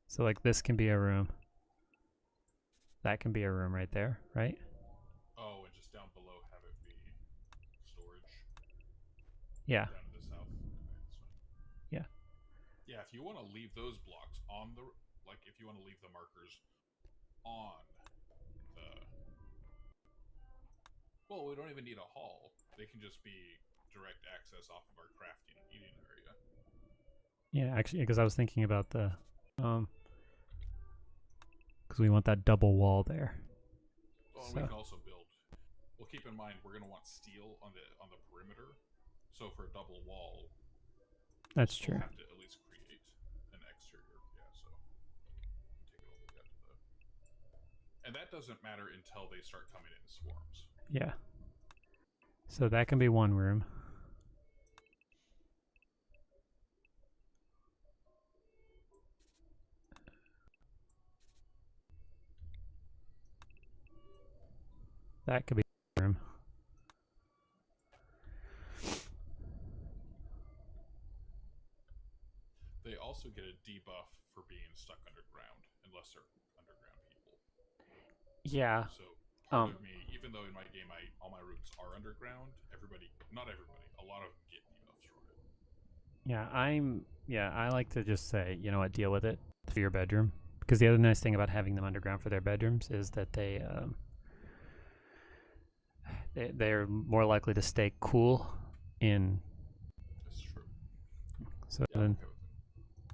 So like this can be a room. That can be a room right there, right? Oh, and just down below have it be storage. Yeah. Down to the south. Okay, that's fine. Yeah. Yeah, if you want to leave those blocks on if you want to leave the markers on the... Well, we don't even need a hall. They can just be direct access off of our crafting and eating area. Yeah, actually, because I was thinking about the... because we want that double wall there. Well, we can also build keep in mind we're going to want steel on the perimeter. So for a double wall, That's we'll true. have to at least create an exterior. Yeah, so take it all the way out to the. And that doesn't matter until they start coming in swarms. Yeah. So that can be one room. That could be a room. They also get a debuff for being stuck underground, unless they're underground people. Yeah. So part of me, even though in my game all my rooms are underground, not everybody, a lot of them get debuffs from it. Yeah, I like to just say, you know what, deal with it for your bedroom. Because the other nice thing about having them underground for their bedrooms is that they're more likely to stay cool in. That's true. So Yeah, then, I'm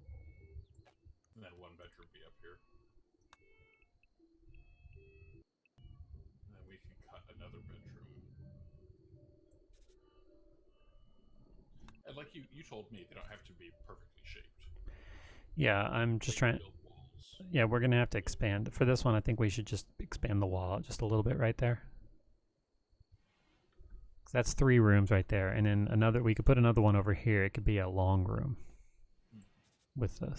okay with it. And then one bedroom be up here. And then we can cut another bedroom. And like you told me, they don't have to be perfectly shaped. yeah, I'm just trying. Build walls. Yeah, we're gonna have to expand for this one. I think we should just expand the wall just a little bit right there. That's 3 rooms right there, and then another. We could put another one over here. It could be a long room with a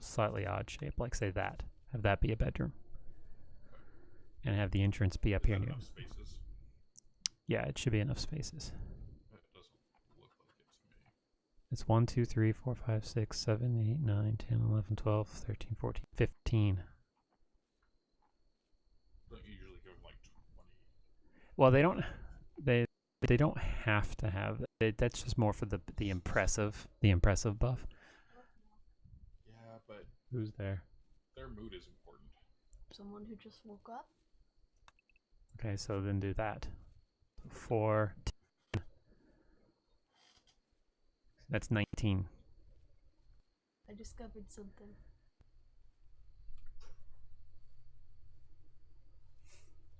slightly odd shape, like say that. Have that be a bedroom, and have the entrance be up here near. Enough spaces? Yeah, it should be enough spaces. That doesn't look like it to me. It's 1, 2, 3, 4, 5, 6, 7, 8, 9, 10, 11, 12, 13, 14, 15. Don't you usually give them like 20? Well, they don't have to have that. That's just more for the impressive buff. Yeah, but Who's there? their mood is important. Someone who just woke up. Okay, so then do that. 4, 10. That's 19. I discovered something.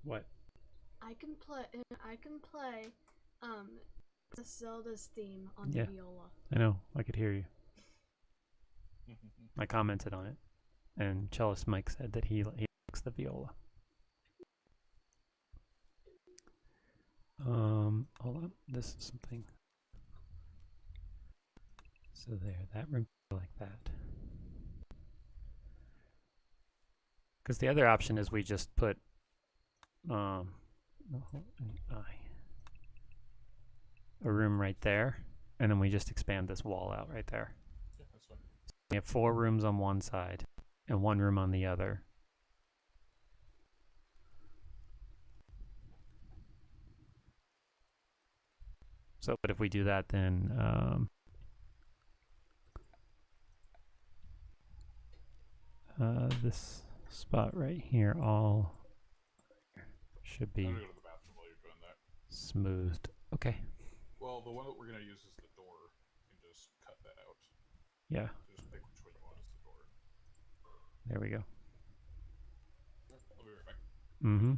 What? I can play the Zelda's theme on Yeah. the viola. I know. I could hear you. I commented on it, and Cellist Mike said that he likes the viola. Hold on. This is something. So there, that room like that. Because the other option is we just put a room right there, and then we just expand this wall out right there. Yeah, that's fine. We have 4 rooms on one side and 1 room on the other. So, but if we do that, then this spot right here all should be I'm gonna go to the bathroom while you're doing that. smoothed. Okay. Well, the one that we're gonna use is the door. You can just cut that out. Yeah. So just pick which one you want as the door. There we go. I'll be right back. Mm-hmm.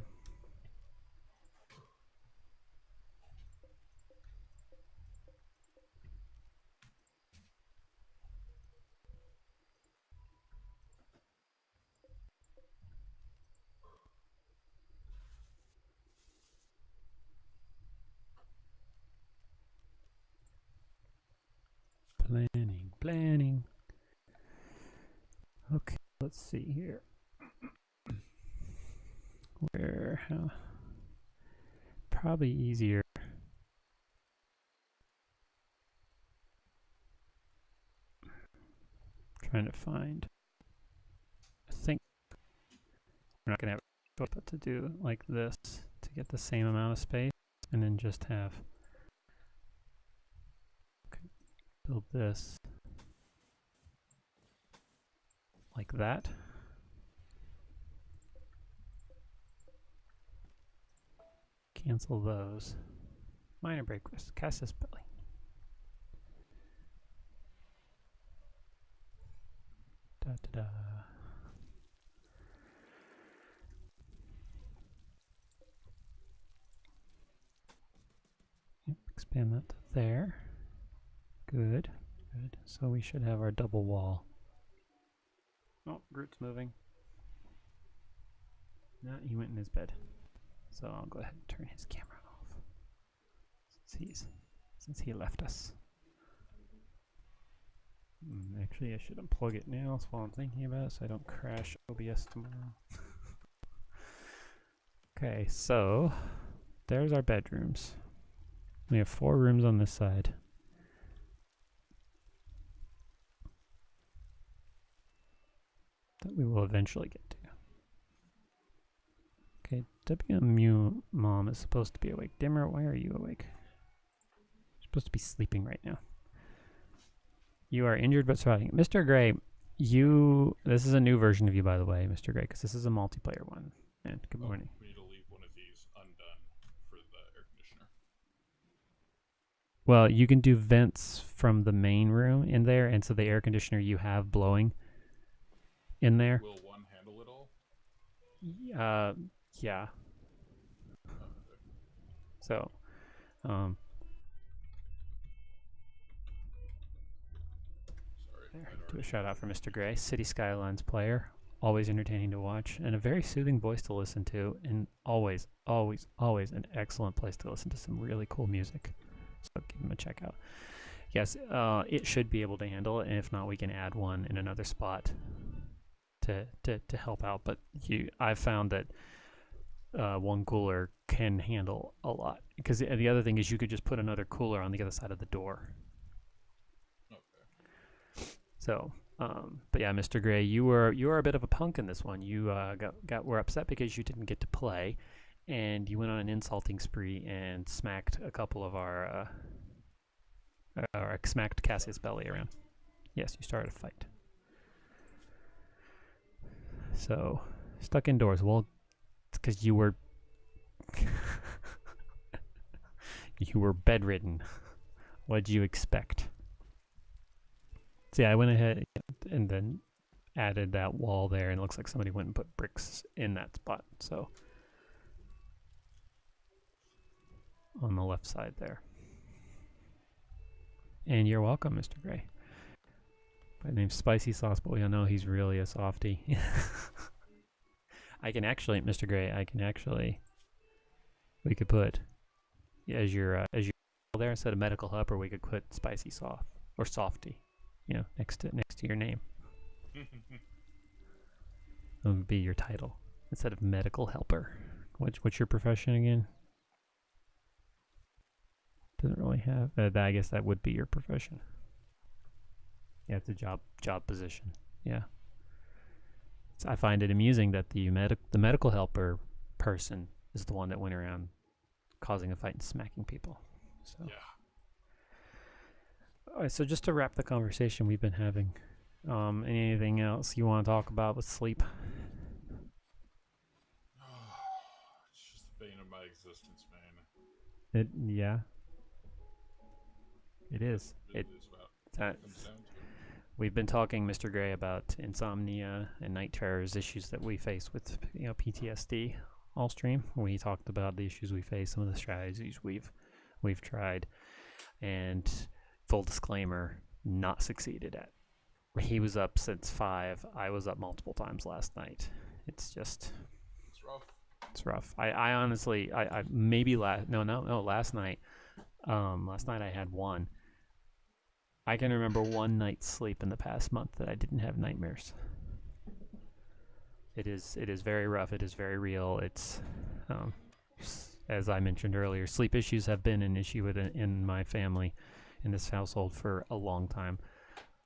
Planning. Okay, let's see here. How? Probably easier. Trying to find. I think we're not gonna have but to do like this to get the same amount of space, and then just have. Okay, build this like that. Cancel those. Minor break risk. Cast this belly. Da da da. Expand that to there. Good. Good. So we should have our double wall. Oh, Groot's moving. No, he went in his bed. So I'll go ahead and turn his camera off. Since he left us. Actually, I should unplug it now while I'm thinking about it so I don't crash OBS tomorrow. Okay, so there's our bedrooms. We have 4 rooms on this side. That we will eventually get to. Okay, WMU Mom is supposed to be awake. Dimmer, why are you awake? You're supposed to be sleeping right now. You are injured but surviving. Mr. Gray, this is a new version of you, by the way, Mr. Gray, because this is a multiplayer one. And good morning. We need to leave one of these undone for the air conditioner. Well, you can do vents from the main room in there, and so the air conditioner you have blowing in there. Will one handle it all? Yeah. Okay. So, Sorry. there. Do a shout out for Mr. Gray, City Skylines player. Always entertaining to watch, and a very soothing voice to listen to, and always, always, always an excellent place to listen to some really cool music. So give him a check out. Yes, it should be able to handle it, and if not, we can add one in another spot to help out. But I've found that one cooler can handle a lot, because the other thing is you could just put another cooler on the other side of the door. Okay. So, but yeah, Mr. Gray, you were a bit of a punk in this one. You were upset because you didn't get to play, and you went on an insulting spree and smacked a couple of our smacked Cassius Belly around. Yes, you started a fight. So, stuck indoors. Well, it's because you were you were bedridden. What'd you expect? So yeah, I went ahead and then added that wall there, and it looks like somebody went and put bricks in that spot. So on the left side there. And you're welcome, Mr. Gray. My name's Spicy Sauce, but we all know he's really a softie. I can actually, Mr. Gray, we could put as your there instead of medical helper, we could put Spicy Sauce or Softie, next to your name. That would be your title instead of medical helper. What's your profession again? Doesn't really have. I guess that would be your profession. Yeah, it's a job position. Yeah. I find it amusing that the medical helper person is the one that went around causing a fight and smacking people. So. Yeah. All right. So just to wrap the conversation we've been having, anything else you want to talk about with sleep? It's just the bane of my existence, man. Yeah. It is. It is what it comes down to. We've been talking, Mr. Gray, about insomnia and night terrors, issues that we face with PTSD all stream. We talked about the issues we face, some of the strategies we've tried, and full disclaimer, not succeeded at. He was up since 5. I was up multiple times last night. It's rough. It's rough. I honestly, maybe last night. Last night I had one. I can remember one night's sleep in the past month that I didn't have nightmares. It is very rough. It is very real. It's, as I mentioned earlier, sleep issues have been an issue in my family, in this household for a long time.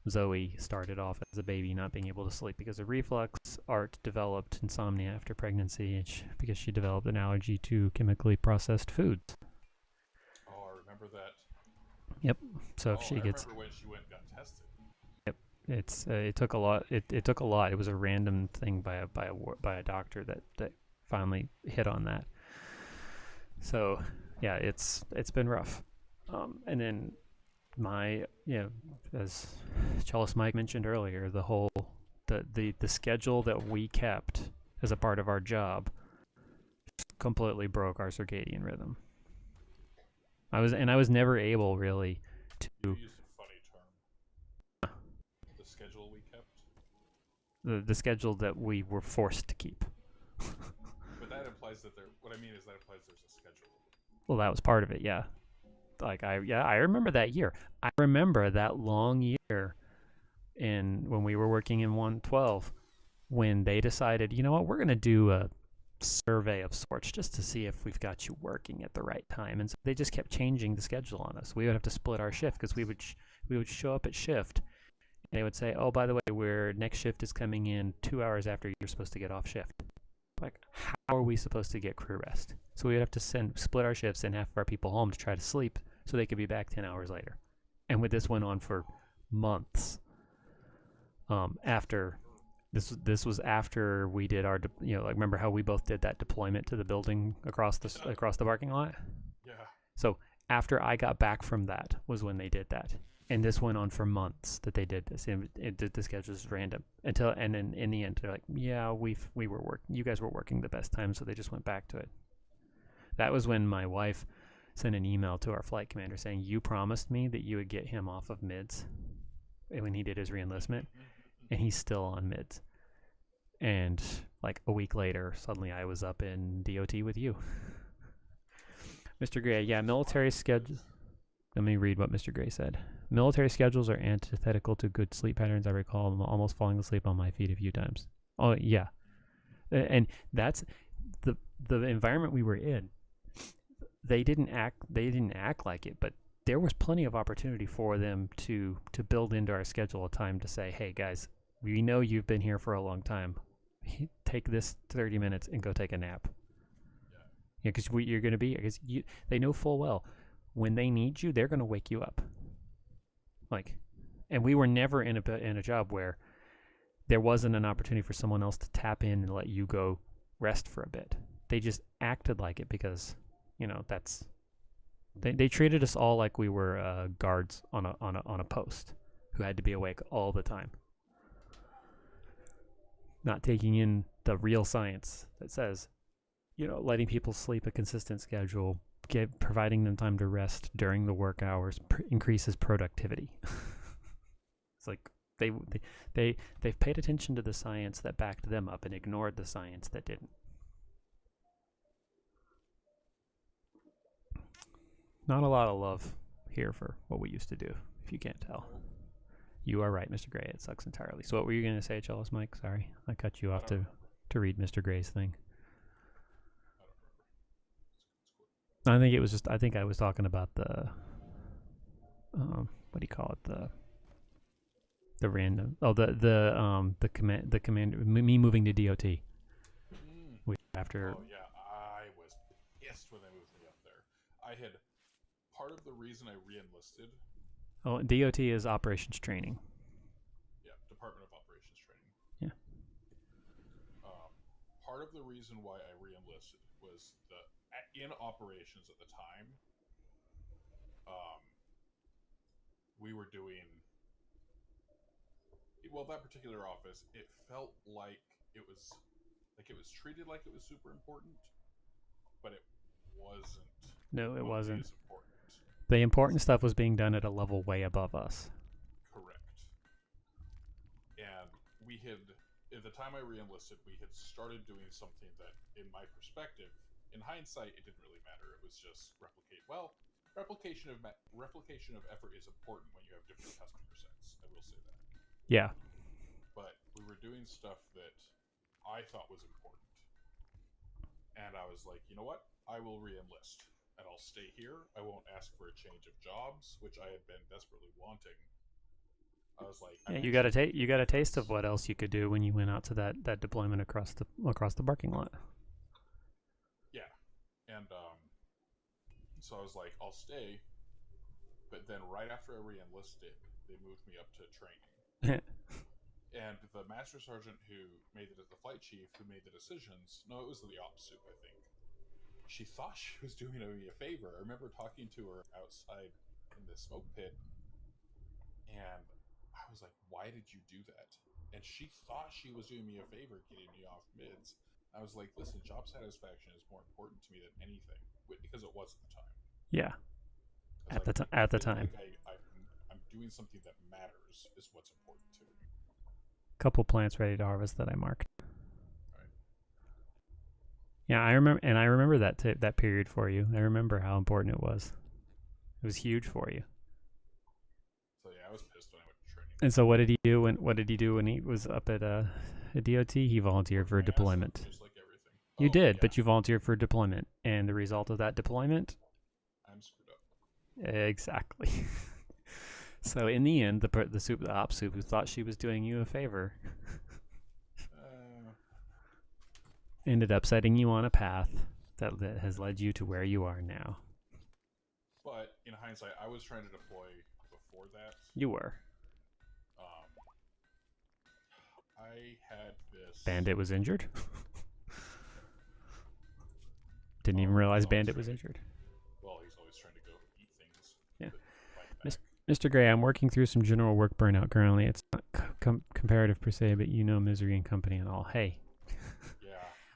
Zoe started off as a baby not being able to sleep because of reflux. Art developed insomnia after pregnancy because she developed an allergy to chemically processed foods. Oh, I remember that. Yep. So if she gets, I remember when she went and got tested. Yep. It took a lot. It took a lot. It was a random thing by a doctor that finally hit on that. So yeah, it's been rough. And then as Chalice Mike mentioned earlier, the schedule that we kept as a part of our job completely broke our circadian rhythm. I was never able really You to used a funny term. The schedule we kept. the schedule that we were forced to keep. But that implies that what I mean is that implies there's a schedule. Well, that was part of it, yeah. Like I remember that year. I remember that long year when we were working in 112 when they decided, you know what, we're going to do a survey of sorts just to see if we've got you working at the right time. And so they just kept changing the schedule on us. We would have to split our shift because we would show up at shift. And they would say, oh, by the way, next shift is coming in 2 hours after you're supposed to get off shift. Like, how are we supposed to get crew rest? So we'd have to split our shifts, send half of our people home to try to sleep so they could be back 10 hours later. And this went on for months. After this was after we did our, like, remember how we both did that deployment to the building across the parking lot? Yeah. So after I got back from that was when they did that. And this went on for months that they did this. And the schedule was random and then in the end they're like, yeah, you guys were working the best time, so they just went back to it. That was when my wife sent an email to our flight commander saying, you promised me that you would get him off of mids when he did his reenlistment, and he's still on mids. And like a week later, suddenly I was up in DOT with you. Mr. Gray, yeah, military schedule. Let me read what Mr. Gray said. Military schedules are antithetical to good sleep patterns. I recall almost falling asleep on my feet a few times. Oh, yeah. And that's the environment we were in. They didn't act like it, but there was plenty of opportunity for them to build into our schedule a time to say, hey, guys, we know you've been here for a long time. Take this 30 minutes and go take a nap. Yeah, because you're going to be, because they know full well when they need you, they're going to wake you up. Like, and we were never in a job where there wasn't an opportunity for someone else to tap in and let you go rest for a bit. They just acted like it because, that's they treated us all like we were guards on a post who had to be awake all the time, not taking in the real science that says, letting people sleep a consistent schedule, providing them time to rest during the work hours increases productivity. It's like they've paid attention to the science that backed them up and ignored the science that didn't. Not a lot of love here for what we used to do, if you can't tell. You are right, Mr. Gray. It sucks entirely. So what were you going to say, Chalice Mike? Sorry, I cut you off to read Mr. Gray's thing. I think it was just. I think I was talking about the. What do you call it? The random. Oh, the command. Me moving to DOT. After. Oh yeah, I was pissed when they moved me up there. I had part of the reason I re-enlisted. Oh, DOT is operations training. Yeah, Department of Operations Training. Yeah. Part of the reason why I re-enlisted was in operations at the time. We were doing. Well, that particular office, it felt like it was treated like it was super important, but it wasn't. No, it wasn't. As important. The important stuff was being done at a level way above us. Correct. And we had, at the time I re-enlisted, we had started doing something that, in my perspective, in hindsight, it didn't really matter. It was just replicate. Well, replication of effort is important when you have different customer sets. I will say that. Yeah. But we were doing stuff that I thought was important, and I was like, you know what? I will re-enlist, and I'll stay here. I won't ask for a change of jobs, which I had been desperately wanting. I was like, yeah, you got a taste of what else you could do when you went out to that deployment across the parking lot. Yeah, and so I was like, I'll stay. But then right after I re-enlisted, they moved me up to training. And the master sergeant who made it as the flight chief, who made the decisions, no, it was the ops soup, I think. She thought she was doing me a favor. I remember talking to her outside in the smoke pit, and I was like, why did you do that? And she thought she was doing me a favor getting me off mids. I was like, listen, job satisfaction is more important to me than anything, because it was at the time. Yeah. At like, at the feeling time. like I'm doing something that matters is what's important to me. Couple plants ready to harvest that I marked. Right. Yeah, I remember that period for you. I remember how important it was. It was huge for you. So yeah, I was pissed when I went to training. And so what did he do when he was up at DOT? He volunteered for a deployment. Just like everything. You did, yeah. but you volunteered for a deployment, and the result of that deployment? I'm screwed up. Exactly. So in the end, the op soup who thought she was doing you a favor ended up setting you on a path that has led you to where you are now. But in hindsight, I was trying to deploy before that. You were. I had this... Bandit was injured? Didn't even realize Bandit was injured. Well, he's always trying to go eat things. Yeah. Mr. Gray, I'm working through some general work burnout currently. It's not comparative per se, but you know misery and company and all. Hey. Yeah.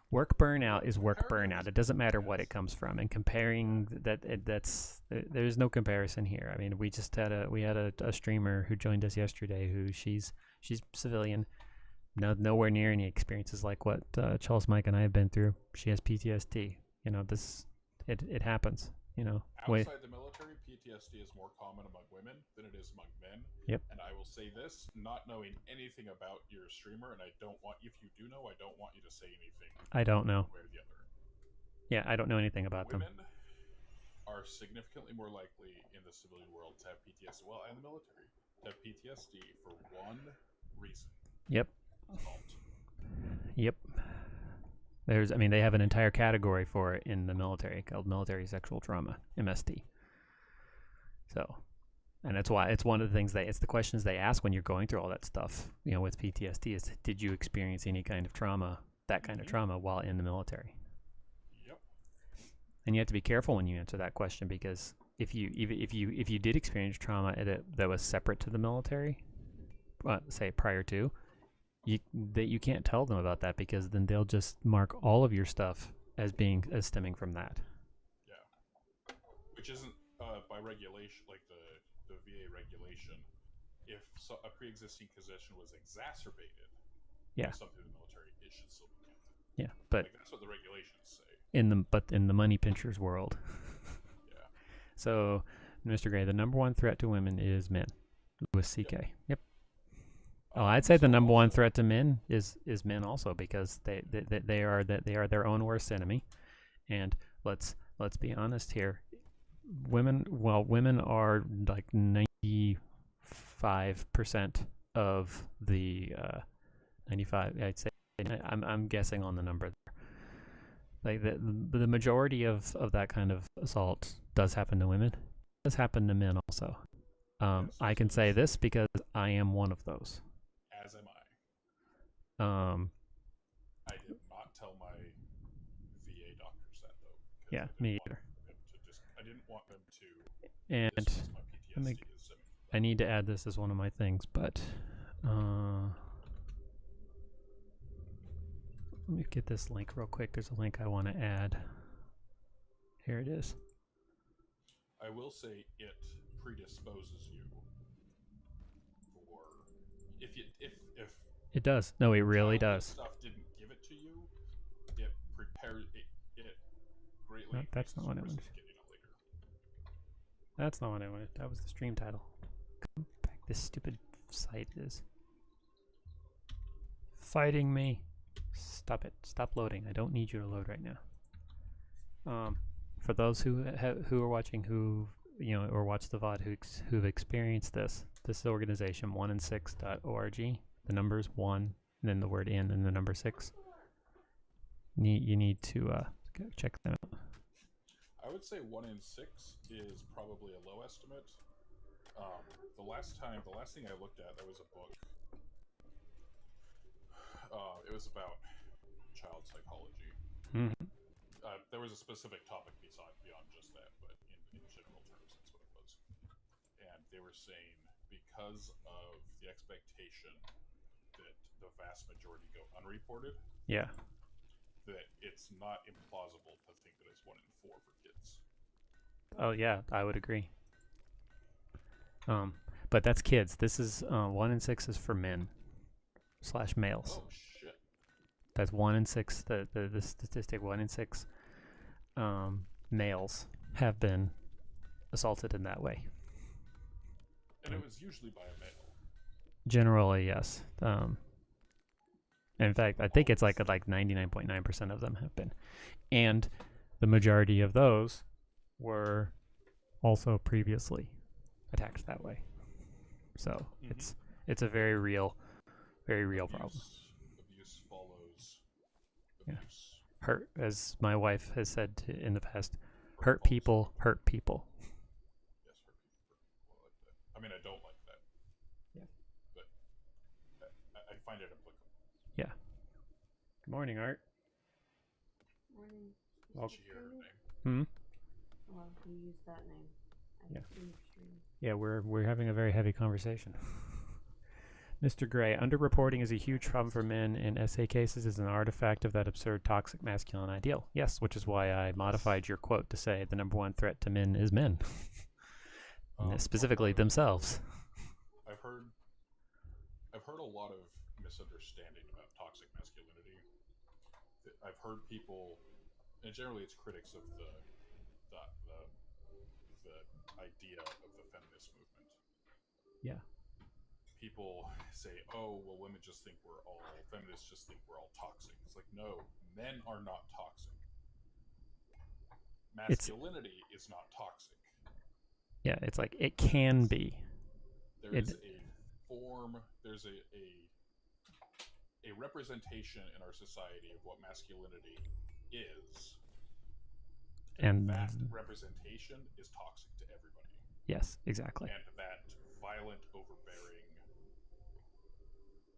Work burnout is work burnout. It doesn't matter what it comes from. And comparing there's no comparison here. I mean, we had a streamer who joined us yesterday who she's civilian. Nowhere near any experiences like what Charles, Mike, and I have been through. She has PTSD. You know, it happens. You know, outside the military, PTSD is more common among women than it is among men. Yep. And I will say this, not knowing anything about your streamer, and I don't want, if you do know, I don't want you to say anything. I don't know. One way or the other. Yeah, I don't know anything about them. Women are significantly more likely in the civilian world to have PTSD, well, and the military, to have PTSD for one reason. Yep. Assault. Yep. They have an entire category for it in the military called military sexual trauma, MST. So, and that's why it's one of the things it's the questions they ask when you're going through all that stuff, you know, with PTSD is, did you experience any kind of trauma, that kind of trauma while in the military? Yep. And you have to be careful when you answer that question, because if you did experience trauma that was separate to the military, say prior to, you can't tell them about that, because then they'll just mark all of your stuff as stemming from that. Yeah, which isn't by regulation, like the VA regulation. If a pre-existing condition was exacerbated, by something in the military, it should still be counted. Yeah, but like, that's what the regulations say. In the money pinchers world. Yeah. So, Mr. Gray, the number one threat to women is men with CK. Yep. Oh, I'd say the number one threat to men is men also, because they are their own worst enemy. And let's be honest here. Women are like 95% of the 95. I'd say I'm guessing on the number there. Like the majority of that kind of assault does happen to women. It does happen to men also. I can say this because I am one of those. As am I. I did not tell my VA doctors that, though. Yeah, me either. I didn't want them to. And I need to add this as one of my things, but let me get this link real quick. There's a link I want to add. Here it is. I will say it predisposes you for if it does. No, it really does. Stuff didn't give it to you. It prepares it greatly. No, that's not what I wanted. That's not what I wanted. That was the stream title. Come back. This stupid site is fighting me. Stop it. Stop loading. I don't need you to load right now. For those who are watching, who or watch the VOD, who've experienced this organization 1in6.org. The numbers 1, and then the word in, and the number 6. You need to check them out. I would say 1 in 6 is probably a low estimate. The last thing I looked at, there was a book. It was about child psychology. Mm-hmm. There was a specific topic beyond just that, but in general terms, that's what it was. And they were saying, because of the expectation that the vast majority go unreported, that it's not implausible to think that it's 1 in 4 for kids. Oh yeah, I would agree. But that's kids. This is 1 in 6 is for men / males. Oh shit. That's 1 in 6. The statistic 1 in 6 males have been assaulted in that way. And it was usually by a male. Generally, yes. In fact, I think it's like 99.9% of them have been, and the majority of those were also previously attacked that way. So it's a very real problem. Abuse follows Yeah. abuse. Hurt, as my wife has said in the past, hurt people hurt people. Yes, hurt people. I like that. I mean, I don't like that. Yeah. But I find it applicable. Yeah. Good morning, Art. Morning. Did you hear her name? Hmm. Well, you used that name. Yeah. Stream. Yeah, we're having a very heavy conversation. Mr. Gray, underreporting is a huge problem for men in SA cases is an artifact of that absurd toxic masculine ideal. Yes, which is why I modified your quote to say the number one threat to men is men. Specifically themselves. I've heard a lot of misunderstanding about toxic masculinity. I've heard people, and generally it's critics of the idea of the feminist movement. Yeah. People say, "Oh, well, feminists just think we're all toxic." It's like, no, men are not toxic. Masculinity is not toxic. Yeah, it's like it can be. There's a representation in our society of what masculinity is. And that representation is toxic to everybody. Yes, exactly. And that violent, overbearing,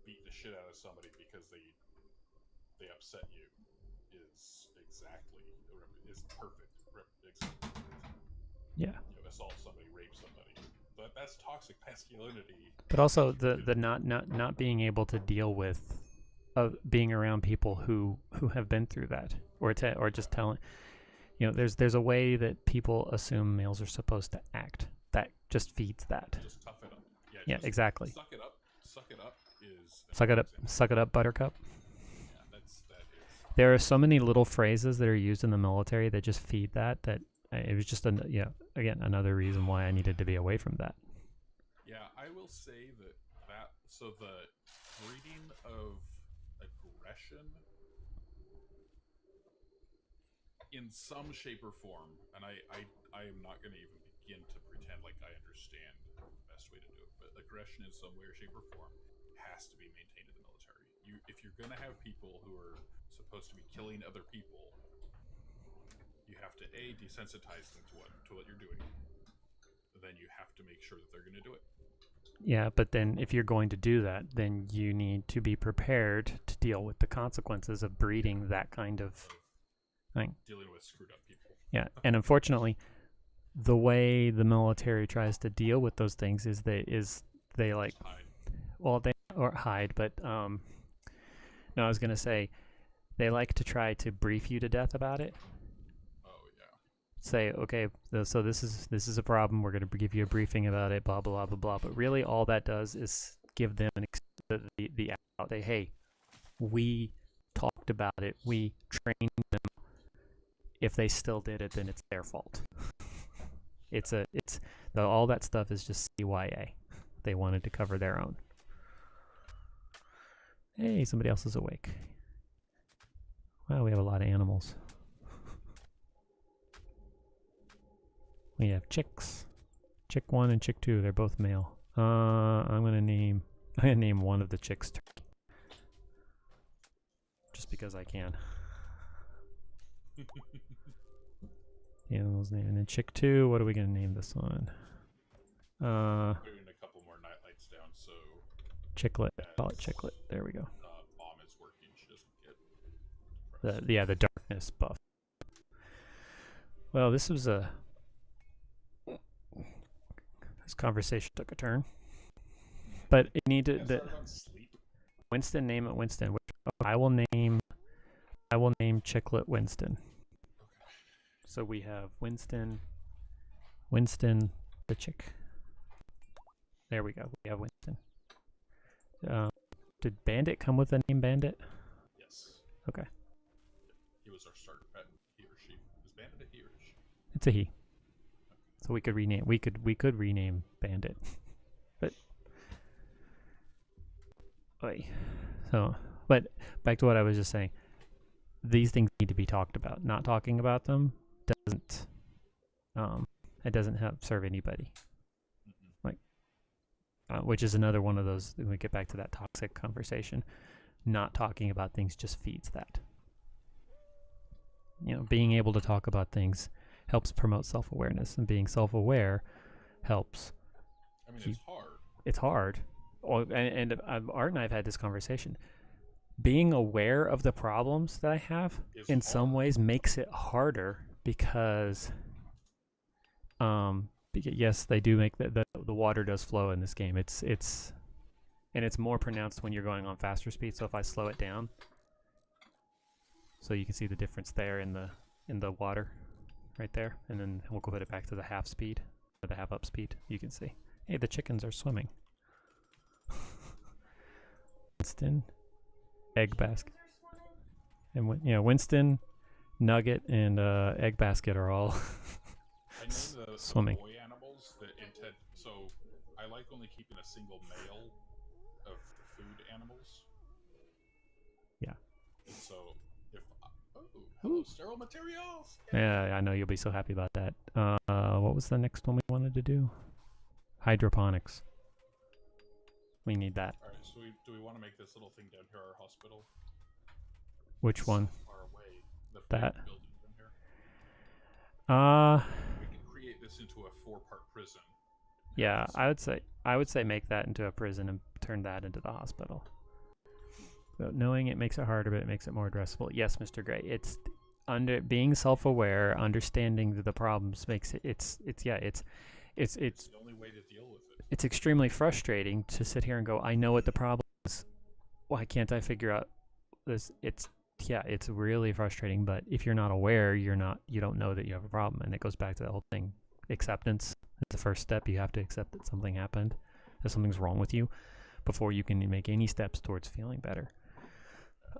beat the shit out of somebody because they upset you is perfect. Yeah. Assault somebody, rape somebody. But that's toxic masculinity. But also the not being able to deal with being around people who have been through that, or just telling, there's a way that people assume males are supposed to act that just feeds that. Just tough it up. Yeah, exactly. Suck it up. Suck it up is. Suck it up, Buttercup. Yeah, that is. There are so many little phrases that are used in the military that just feed that. It was just again another reason why I needed to be away from that. Yeah, I will say that so the breeding of aggression in some shape or form, and I am not going to even begin to pretend like I understand the best way to do it, but aggression in some way or shape or form has to be maintained in the military. If you're going to have people who are supposed to be killing other people, you have to desensitize them to what you're doing. Then you have to make sure that they're going to do it. Yeah, but then if you're going to do that, then you need to be prepared to deal with the consequences of breeding that kind of thing. Dealing with screwed up people. Yeah, and unfortunately, the way the military tries to deal with those things is they like, hide. Well, they or hide, but no, I was gonna say they like to try to brief you to death about it. Say, okay, so this is a problem. We're going to give you a briefing about it, blah blah blah blah. But really, all that does is give them the out. Say, hey, we talked about it. We trained them. If they still did it, then it's their fault. All that stuff is just CYA. They wanted to cover their own. Hey, somebody else is awake. Wow, we have a lot of animals. We have chicks. Chick 1 and chick 2, they're both male. I'm gonna name one of the chicks Turkey. Just because I can. The animal's name. And then chick 2, what are we gonna name this one? Putting a couple more nightlights down, so Chicklet. Call it Chicklet. There we go. Mom is working, she doesn't get The darkness buff. Well, this conversation took a turn, but it needed Winston. Name it Winston. I will name Chicklet Winston. Okay. So we have Winston the chick. There we go. We have Winston. Did Bandit come with the name Bandit? Yes. Okay. He was our starter pet. He or she. Is Bandit a he or she? It's a he. So we could rename. We could rename Bandit. But. Oy. So, but back to what I was just saying. These things need to be talked about. Not talking about them doesn't. It doesn't serve anybody. Which is another one of those, when we get back to that toxic conversation, not talking about things just feeds that. You know, being able to talk about things helps promote self-awareness, and being self-aware helps. I mean, it's hard. It's hard. And Art and I have had this conversation. Being aware of the problems that I have in some ways makes it harder because, yes, they do make the water does flow in this game. It's more pronounced when you're going on faster speed. So if I slow it down, so you can see the difference there in the water, right there, and then we'll go put it back to the half speed or the half up speed. You can see, hey, the chickens are swimming. Winston, Egg Basket, and Winston, Nugget, and Egg Basket are all I know the swimming. Boy animals that intend. So I like only keeping a single male of the food animals. Yeah. And so if hello, sterile materials. Yeah, I know you'll be so happy about that. What was the next one we wanted to do? Hydroponics. We need that. All right. So do we want to make this little thing down here our hospital? Which one? So far away. The That. big building down here. We can create this into a 4-part prison. Yeah, I would say make that into a prison and turn that into the hospital. But knowing it makes it harder, but it makes it more addressable. Yes, Mr. Gray. It's being self-aware, understanding the problems makes it. It's the only way to deal with it. It's extremely frustrating to sit here and go, I know what the problem is. Why can't I figure out this? It's really frustrating. But if you're not aware, you don't know that you have a problem, and it goes back to the whole thing. Acceptance is the first step. You have to accept that something happened, that something's wrong with you, before you can make any steps towards feeling better,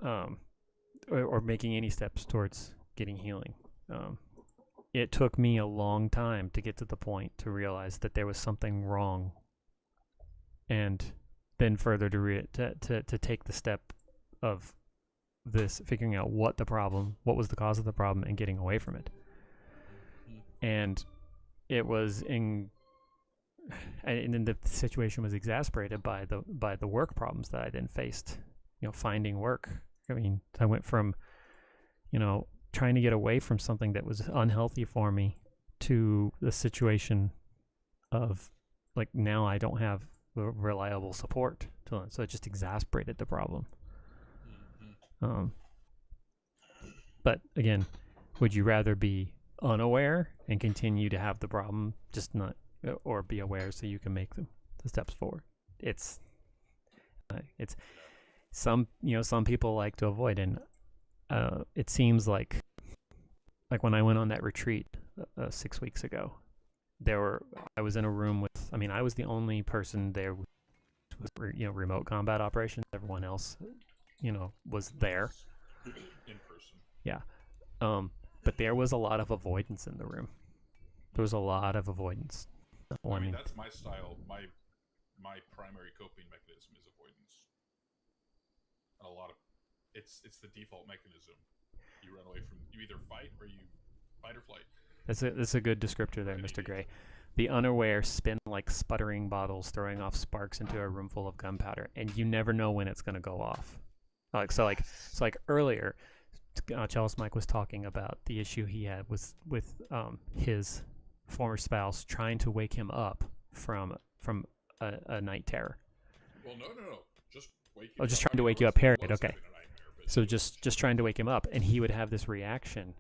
or making any steps towards getting healing. It took me a long time to get to the point to realize that there was something wrong, and then further to take the step of this, figuring out what was the cause of the problem, and getting away from it. And it was and then the situation was exacerbated by the work problems that I then faced. Finding work. I mean, I went from, trying to get away from something that was unhealthy for me to the situation of, like, now I don't have reliable support. So it just exacerbated the problem. But again, would you rather be unaware and continue to have the problem, just not, or be aware so you can make the steps forward? It's some people like to avoid, and it seems like when I went on that retreat 6 weeks ago, I was in a room with, I was the only person there with remote combat operations. Everyone else was there In person. Yeah. But there was a lot of avoidance in the room. There was a lot of avoidance. That's my style. My primary coping mechanism is avoidance. And it's the default mechanism. You run away from, you either fight or flight. That's a good descriptor there, Mr. Gray. The unaware spin like sputtering bottles, throwing off sparks into a room full of gunpowder, and you never know when it's going to go off. Like earlier, Chalice Mike was talking about the issue he had with his former spouse trying to wake him up from a night terror. Well, no. Just wake you up. Just trying to wake you up, period. Okay. So just trying to wake him up, and he would have this reaction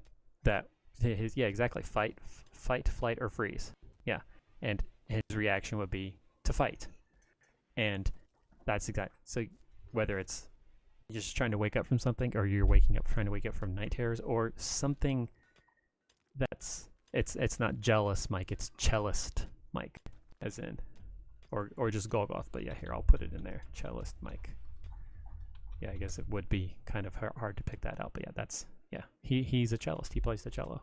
that exactly, fight, flight, or freeze. Yeah. And his reaction would be to fight. And that's exactly, so whether it's you're just trying to wake up from something, or you're trying to wake up from night terrors, or something it's not jealous Mike, it's cellist Mike, as in, or just Golgoth. But yeah, here I'll put it in there. Cellist Mike. Yeah, I guess it would be kind of hard to pick that out. But yeah, he's a cellist. He plays the cello.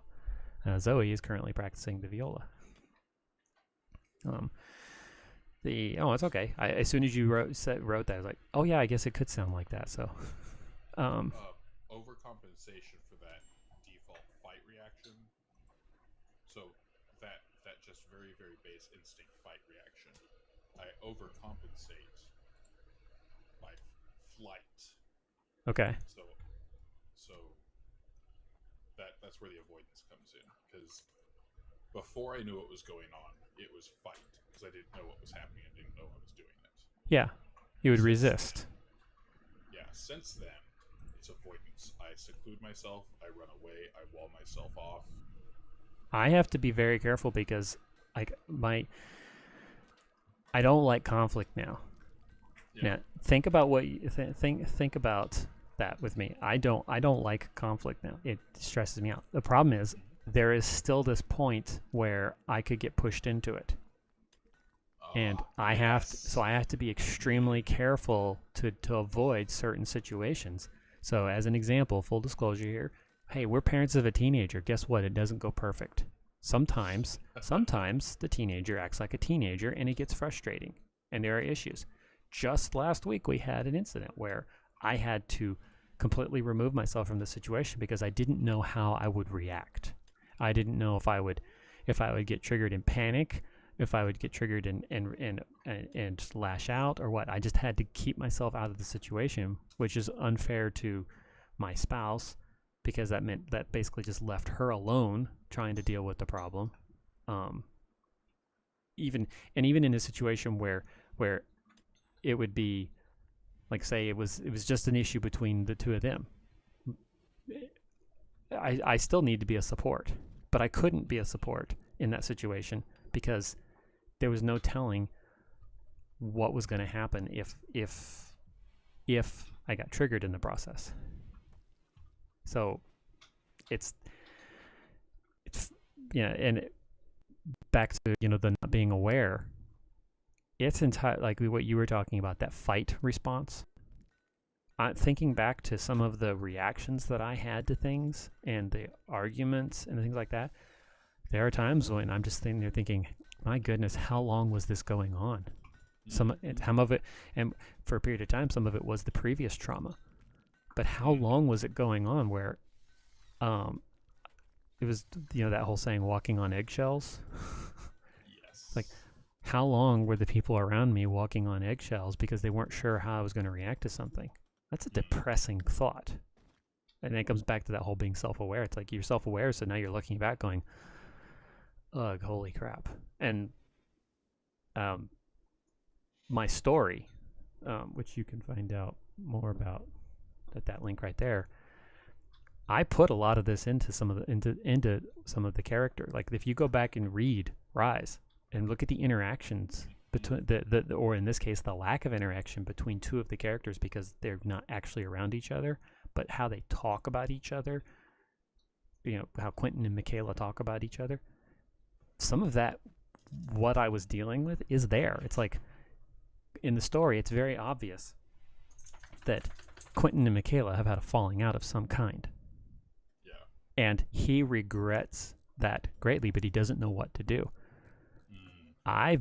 Zoe is currently practicing the viola. It's okay. As soon as you wrote that, I was like, oh yeah, I guess it could sound like that. So, overcompensation for that default fight reaction. So that just very, very base instinct fight reaction. I overcompensate by flight. Okay. So that's where the avoidance comes in, because before I knew what was going on, it was fight, because I didn't know what was happening. I didn't know I was doing it. Yeah, you would resist. Since then, it's avoidance. I seclude myself, I run away, I wall myself off. I have to be very careful because I don't like conflict now. Yeah. Now think about what you think about that with me. I don't like conflict now. It stresses me out. The problem is there is still this point where I could get pushed into it. And I have to be extremely careful to avoid certain situations. So as an example, full disclosure here, hey, we're parents of a teenager. Guess what? It doesn't go perfect. Sometimes the teenager acts like a teenager and it gets frustrating and there are issues. Just last week we had an incident where I had to completely remove myself from the situation because I didn't know how I would react. I didn't know if I would get triggered in panic, if I would get triggered and lash out or what. I just had to keep myself out of the situation, which is unfair to my spouse because that meant that basically just left her alone trying to deal with the problem. Even in a situation where it would be like, say it was just an issue between the two of them, I still need to be a support, but I couldn't be a support in that situation because there was no telling what was going to happen if I got triggered in the process. So it's and back to the not being aware. It's like what you were talking about, that fight response. Thinking back to some of the reactions that I had to things and the arguments and things like that, there are times when I'm just sitting there thinking, my goodness, how long was this going on? Some of it, and for a period of time, some of it was the previous trauma. But how long was it going on where it was, that whole saying, walking on eggshells? Yes. Like, how long were the people around me walking on eggshells because they weren't sure how I was going to react to something? That's a depressing thought. And it comes back to that whole being self-aware. It's like you're self-aware, so now you're looking back going, ugh, holy crap. And my story, which you can find out more about at that link right there, I put a lot of this into some of the character. Like if you go back and read Rise and look at the interactions between or in this case the lack of interaction between two of the characters because they're not actually around each other, but how they talk about each other, how Quentin and Michaela talk about each other. Some of that, what I was dealing with, is there. It's like in the story, it's very obvious that Quentin and Michaela have had a falling out of some kind. Yeah. And he regrets that greatly, but he doesn't know what to do. I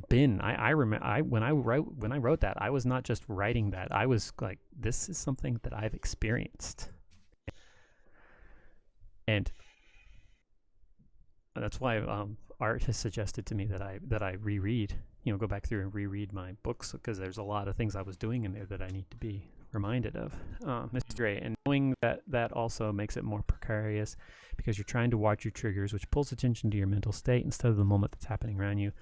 remember when I wrote that, I was not just writing that. I was like, this is something that I've experienced. And that's why Art has suggested to me that I reread, go back through and reread my books, because there's a lot of things I was doing in there that I need to be reminded of. Mr. Gray, and knowing that also makes it more precarious because you're trying to watch your triggers, which pulls attention to your mental state instead of the moment that's happening around you.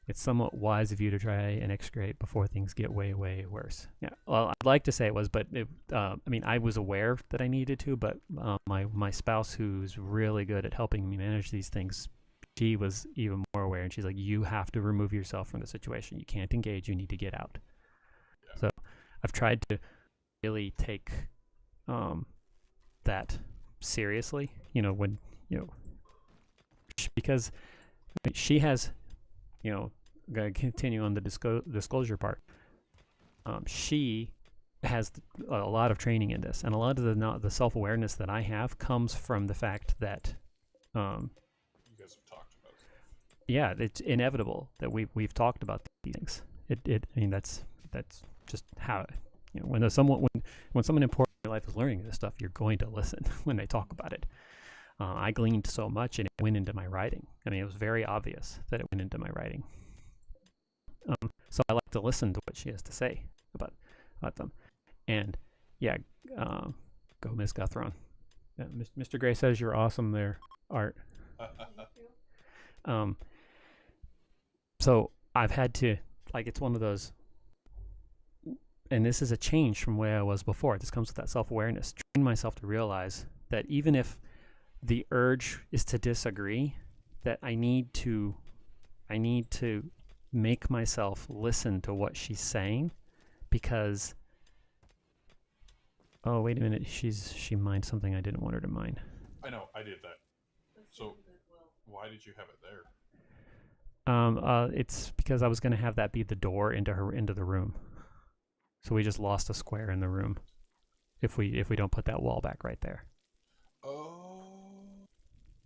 It's somewhat wise of you to try and excavate before things get way, way worse. Yeah, well, I'd like to say it was, but I was aware that I needed to, but my spouse, who's really good at helping me manage these things, she was even more aware, and she's like, you have to remove yourself from the situation. You can't engage. You need to get out. Yeah. So I've tried to really take that seriously, because she has, gotta continue on the disclosure part. She has a lot of training in this, and a lot of the self-awareness that I have comes from the fact that, You guys have talked about it. yeah, it's inevitable that we've talked about these things. I mean, that's just how, when someone important in your life is learning this stuff, you're going to listen when they talk about it. I gleaned so much, and it went into my writing. I mean, it was very obvious that it went into my writing. So I like to listen to what she has to say about them. And yeah, go Miss Guthron. Yeah, Mr. Gray says you're awesome there, Art. So I've had to, like, it's one of those, and this is a change from where I was before. This comes with that self-awareness. Train myself to realize that even if the urge is to disagree, that I need to make myself listen to what she's saying, because, oh, wait a minute, she mined something I didn't want her to mine. I know, I did that. So, why did you have it there? It's because I was going to have that be the door into the room. So we just lost a square in the room if we don't put that wall back right there. Oh.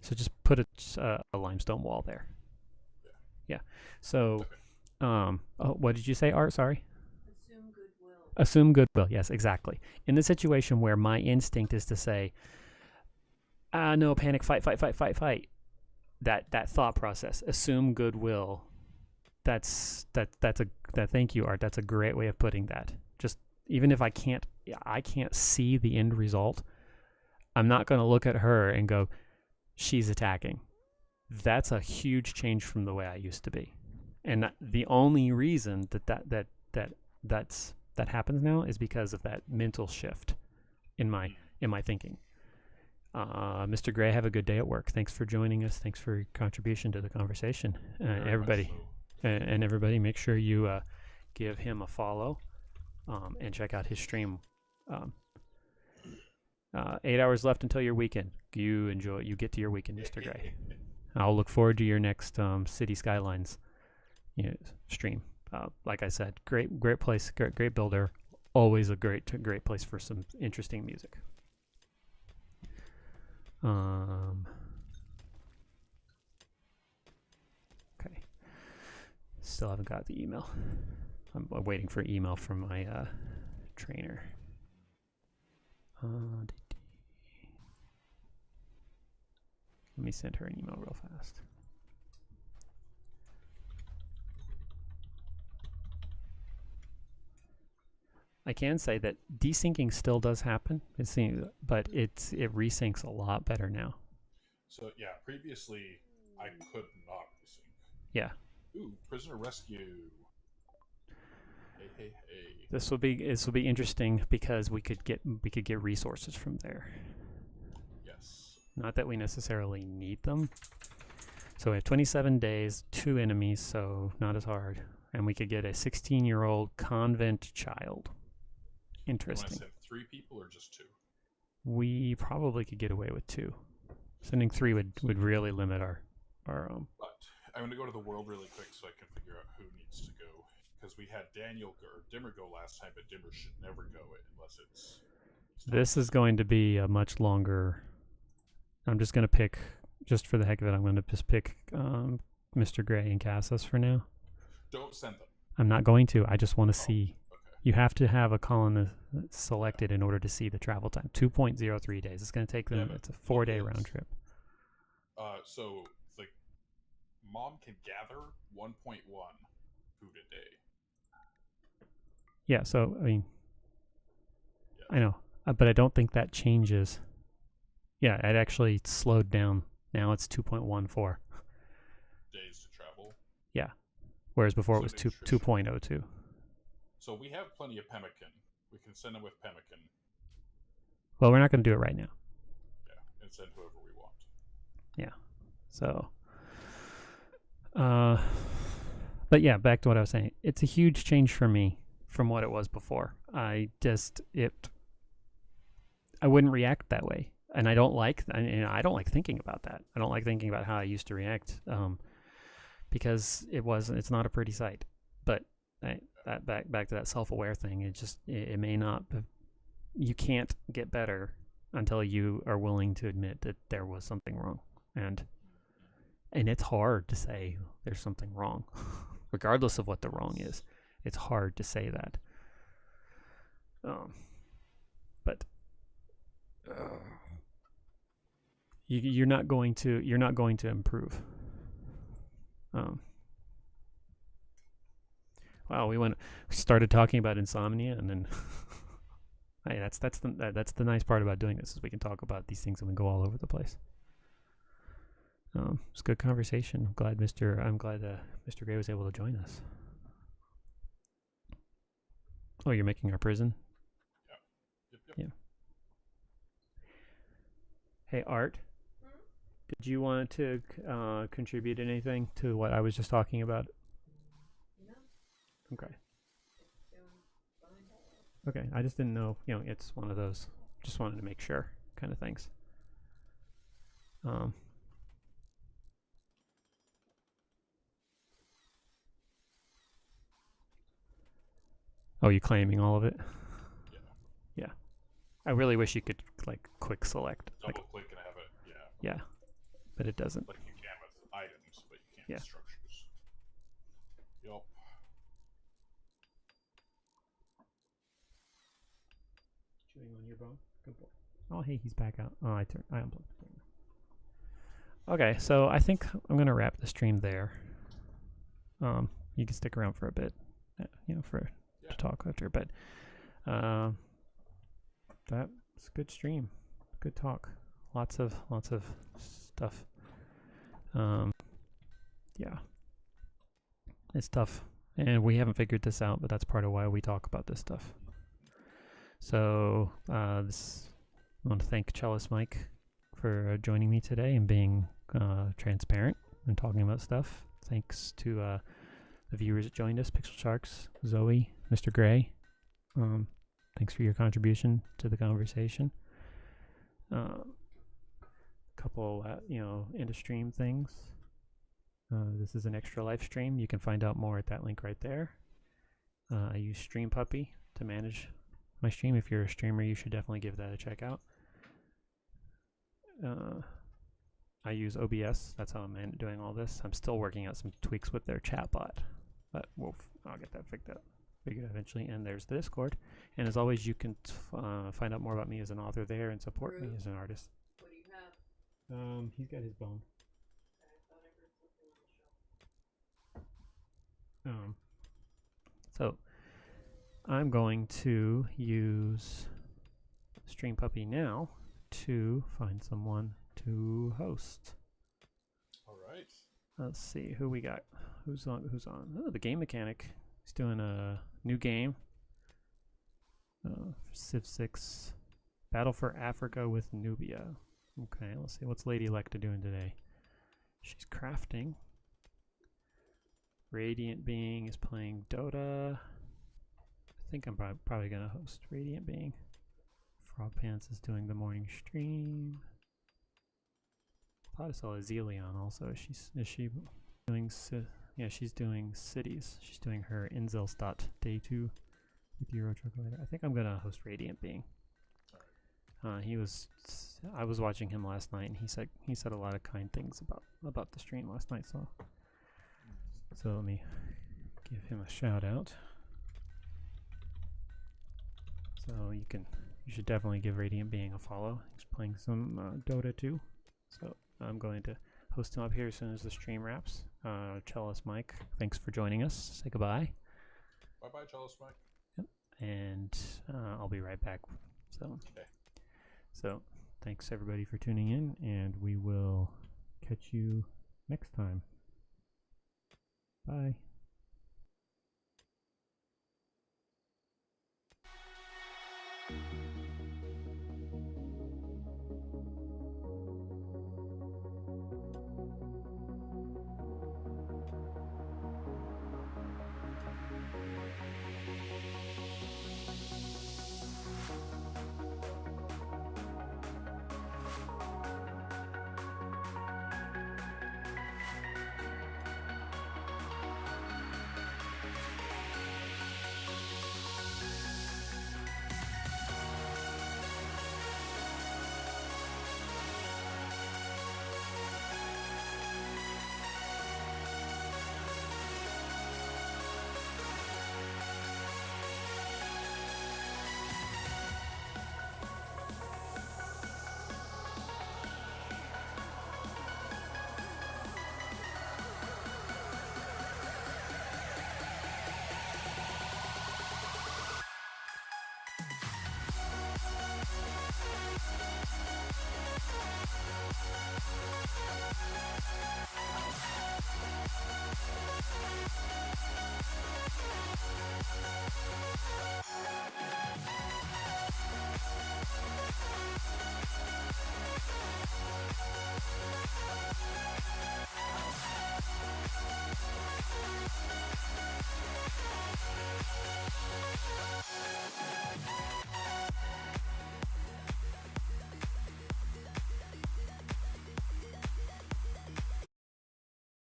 So just put a limestone wall there. Yeah. So, Okay. what did you say, Art? Sorry. Assume goodwill. Assume goodwill. Yes, exactly. In the situation where my instinct is to say, no, panic, fight. That thought process, assume goodwill. Thank you, Art. That's a great way of putting that. Just, even if I can't see the end result, I'm not going to look at her and go, she's attacking. That's a huge change from the way I used to be. And the only reason that happens now is because of that mental shift in my thinking. Mr. Gray, have a good day at work. Thanks for joining us. Thanks for your contribution to the conversation. Everybody, and everybody, make sure you give him a follow and check out his stream. 8 hours left until your weekend. You get to your weekend, Mr. Gray. I'll look forward to your next City Skylines stream. Like I said, great place, great builder. Always a great place for some interesting music. Okay. Still haven't got the email. I'm waiting for email from my trainer. Let me send her an email real fast. I can say that desyncing still does happen, but it resyncs a lot better now. So yeah, previously I could not resync. Yeah. Ooh, prisoner rescue. Hey. This will be interesting because we could get resources from there. Yes. Not that we necessarily need them. So we have 27 days, 2 enemies, so not as hard, and we could get a 16-year-old convent child. Interesting. You want to send 3 people or just 2? We probably could get away with 2. Sending 3 would really limit our But I'm going to go to the world really quick so I can figure out who needs to go. Because we had Dimmer go last time, but Dimmer should never go unless it's... This is going to be a much longer... I'm just going to pick, just for the heck of it, I'm going to just pick Mr. Gray and Cassis for now. Don't send them. I'm not going to. I just want to see... Okay. You have to have a column selected in order to see the travel time. 2.03 days. It's going to take them. It's a 4-day round trip. So the mom can gather 1.1 food a day. Yeah. So I mean, Yeah. I know, but I don't think that changes. Yeah, it actually slowed down. Now it's 2.14. Days to travel. Yeah. Whereas before So it was they 2.02. So we have plenty of pemmican. We can send them with pemmican. Well, we're not going to do it right now. Yeah, and send whoever we want. Yeah. So, but yeah, back to what I was saying. It's a huge change for me from what it was before. I wouldn't react that way, and I don't like thinking about that. I don't like thinking about how I used to react, because it's not a pretty sight. But that back to that self-aware thing, it may not, you can't get better until you are willing to admit that there was something wrong. And it's hard to say there's something wrong, regardless of what the wrong is. It's hard to say that. But you're not going to improve. Wow, we started talking about Insomnia, and then hey, that's the nice part about doing this, is we can talk about these things and we go all over the place. It's a good conversation. I'm glad Mr. Gray was able to join us. Oh, you're making our prison? Yep. Yeah. Hey, Art. Did you want to contribute anything to what I was just talking about? No. Okay. Doing fine. Okay. I just didn't know. It's one of those. Just wanted to make sure kind of things. Oh, you claiming all of it? Yeah. I really wish you could quick select. Double click and have it. Yeah. Yeah. But it doesn't. Like you can with items, but you can't Yeah. with structures. Yup. Chewing on your bone. Good boy. Oh, hey, he's back out. Oh, I unplugged the thing. Okay, so I think I'm gonna wrap the stream there. You can stick around for a bit, to talk after. But that's a good stream, good talk. Lots of stuff. Yeah, it's tough, and we haven't figured this out, but that's part of why we talk about this stuff. So I want to thank Cellist Mike for joining me today and being transparent and talking about stuff. Thanks to the viewers that joined us, Pixel Sharks, Zoe, Mr. Gray. Thanks for your contribution to the conversation. Couple, end of stream things. This is an extra life stream. You can find out more at that link right there. I use Stream Puppy to manage my stream. If you're a streamer, you should definitely give that a check out. I use OBS. That's how I'm doing all this. I'm still working out some tweaks with their chatbot, but I'll get that figured out eventually. And there's the Discord. And as always, you can find out more about me as an author there and support me as an artist. What do you have? He's got his bone. I thought I heard something on the shelf. So I'm going to use Stream Puppy now to find someone to host. All right. Let's see who we got. Who's on? Oh, the game mechanic. He's doing a new game. Civ 6 Battle for Africa with Nubia. Okay, let's see. What's Lady Electa doing today? She's crafting. Radiant Being is playing Dota. I think I'm probably going to host Radiant Being. Frog Pants is doing the morning stream. I thought I saw Azelion also. Is she doing? Yeah, she's doing cities. She's doing her Inselstadt day 2 with Euro Truck later. I think I'm gonna host Radiant Being. I was watching him last night, and he said a lot of kind things about the stream last night. So let me give him a shout out. So you should definitely give Radiant Being a follow. He's playing some Dota 2. So I'm going to host him up here as soon as the stream wraps. Cellist Mike, thanks for joining us. Say goodbye. Bye-bye, Cellist Mike. Yep. And I'll be right back. So thanks everybody for tuning in, and we will catch you next time. Bye.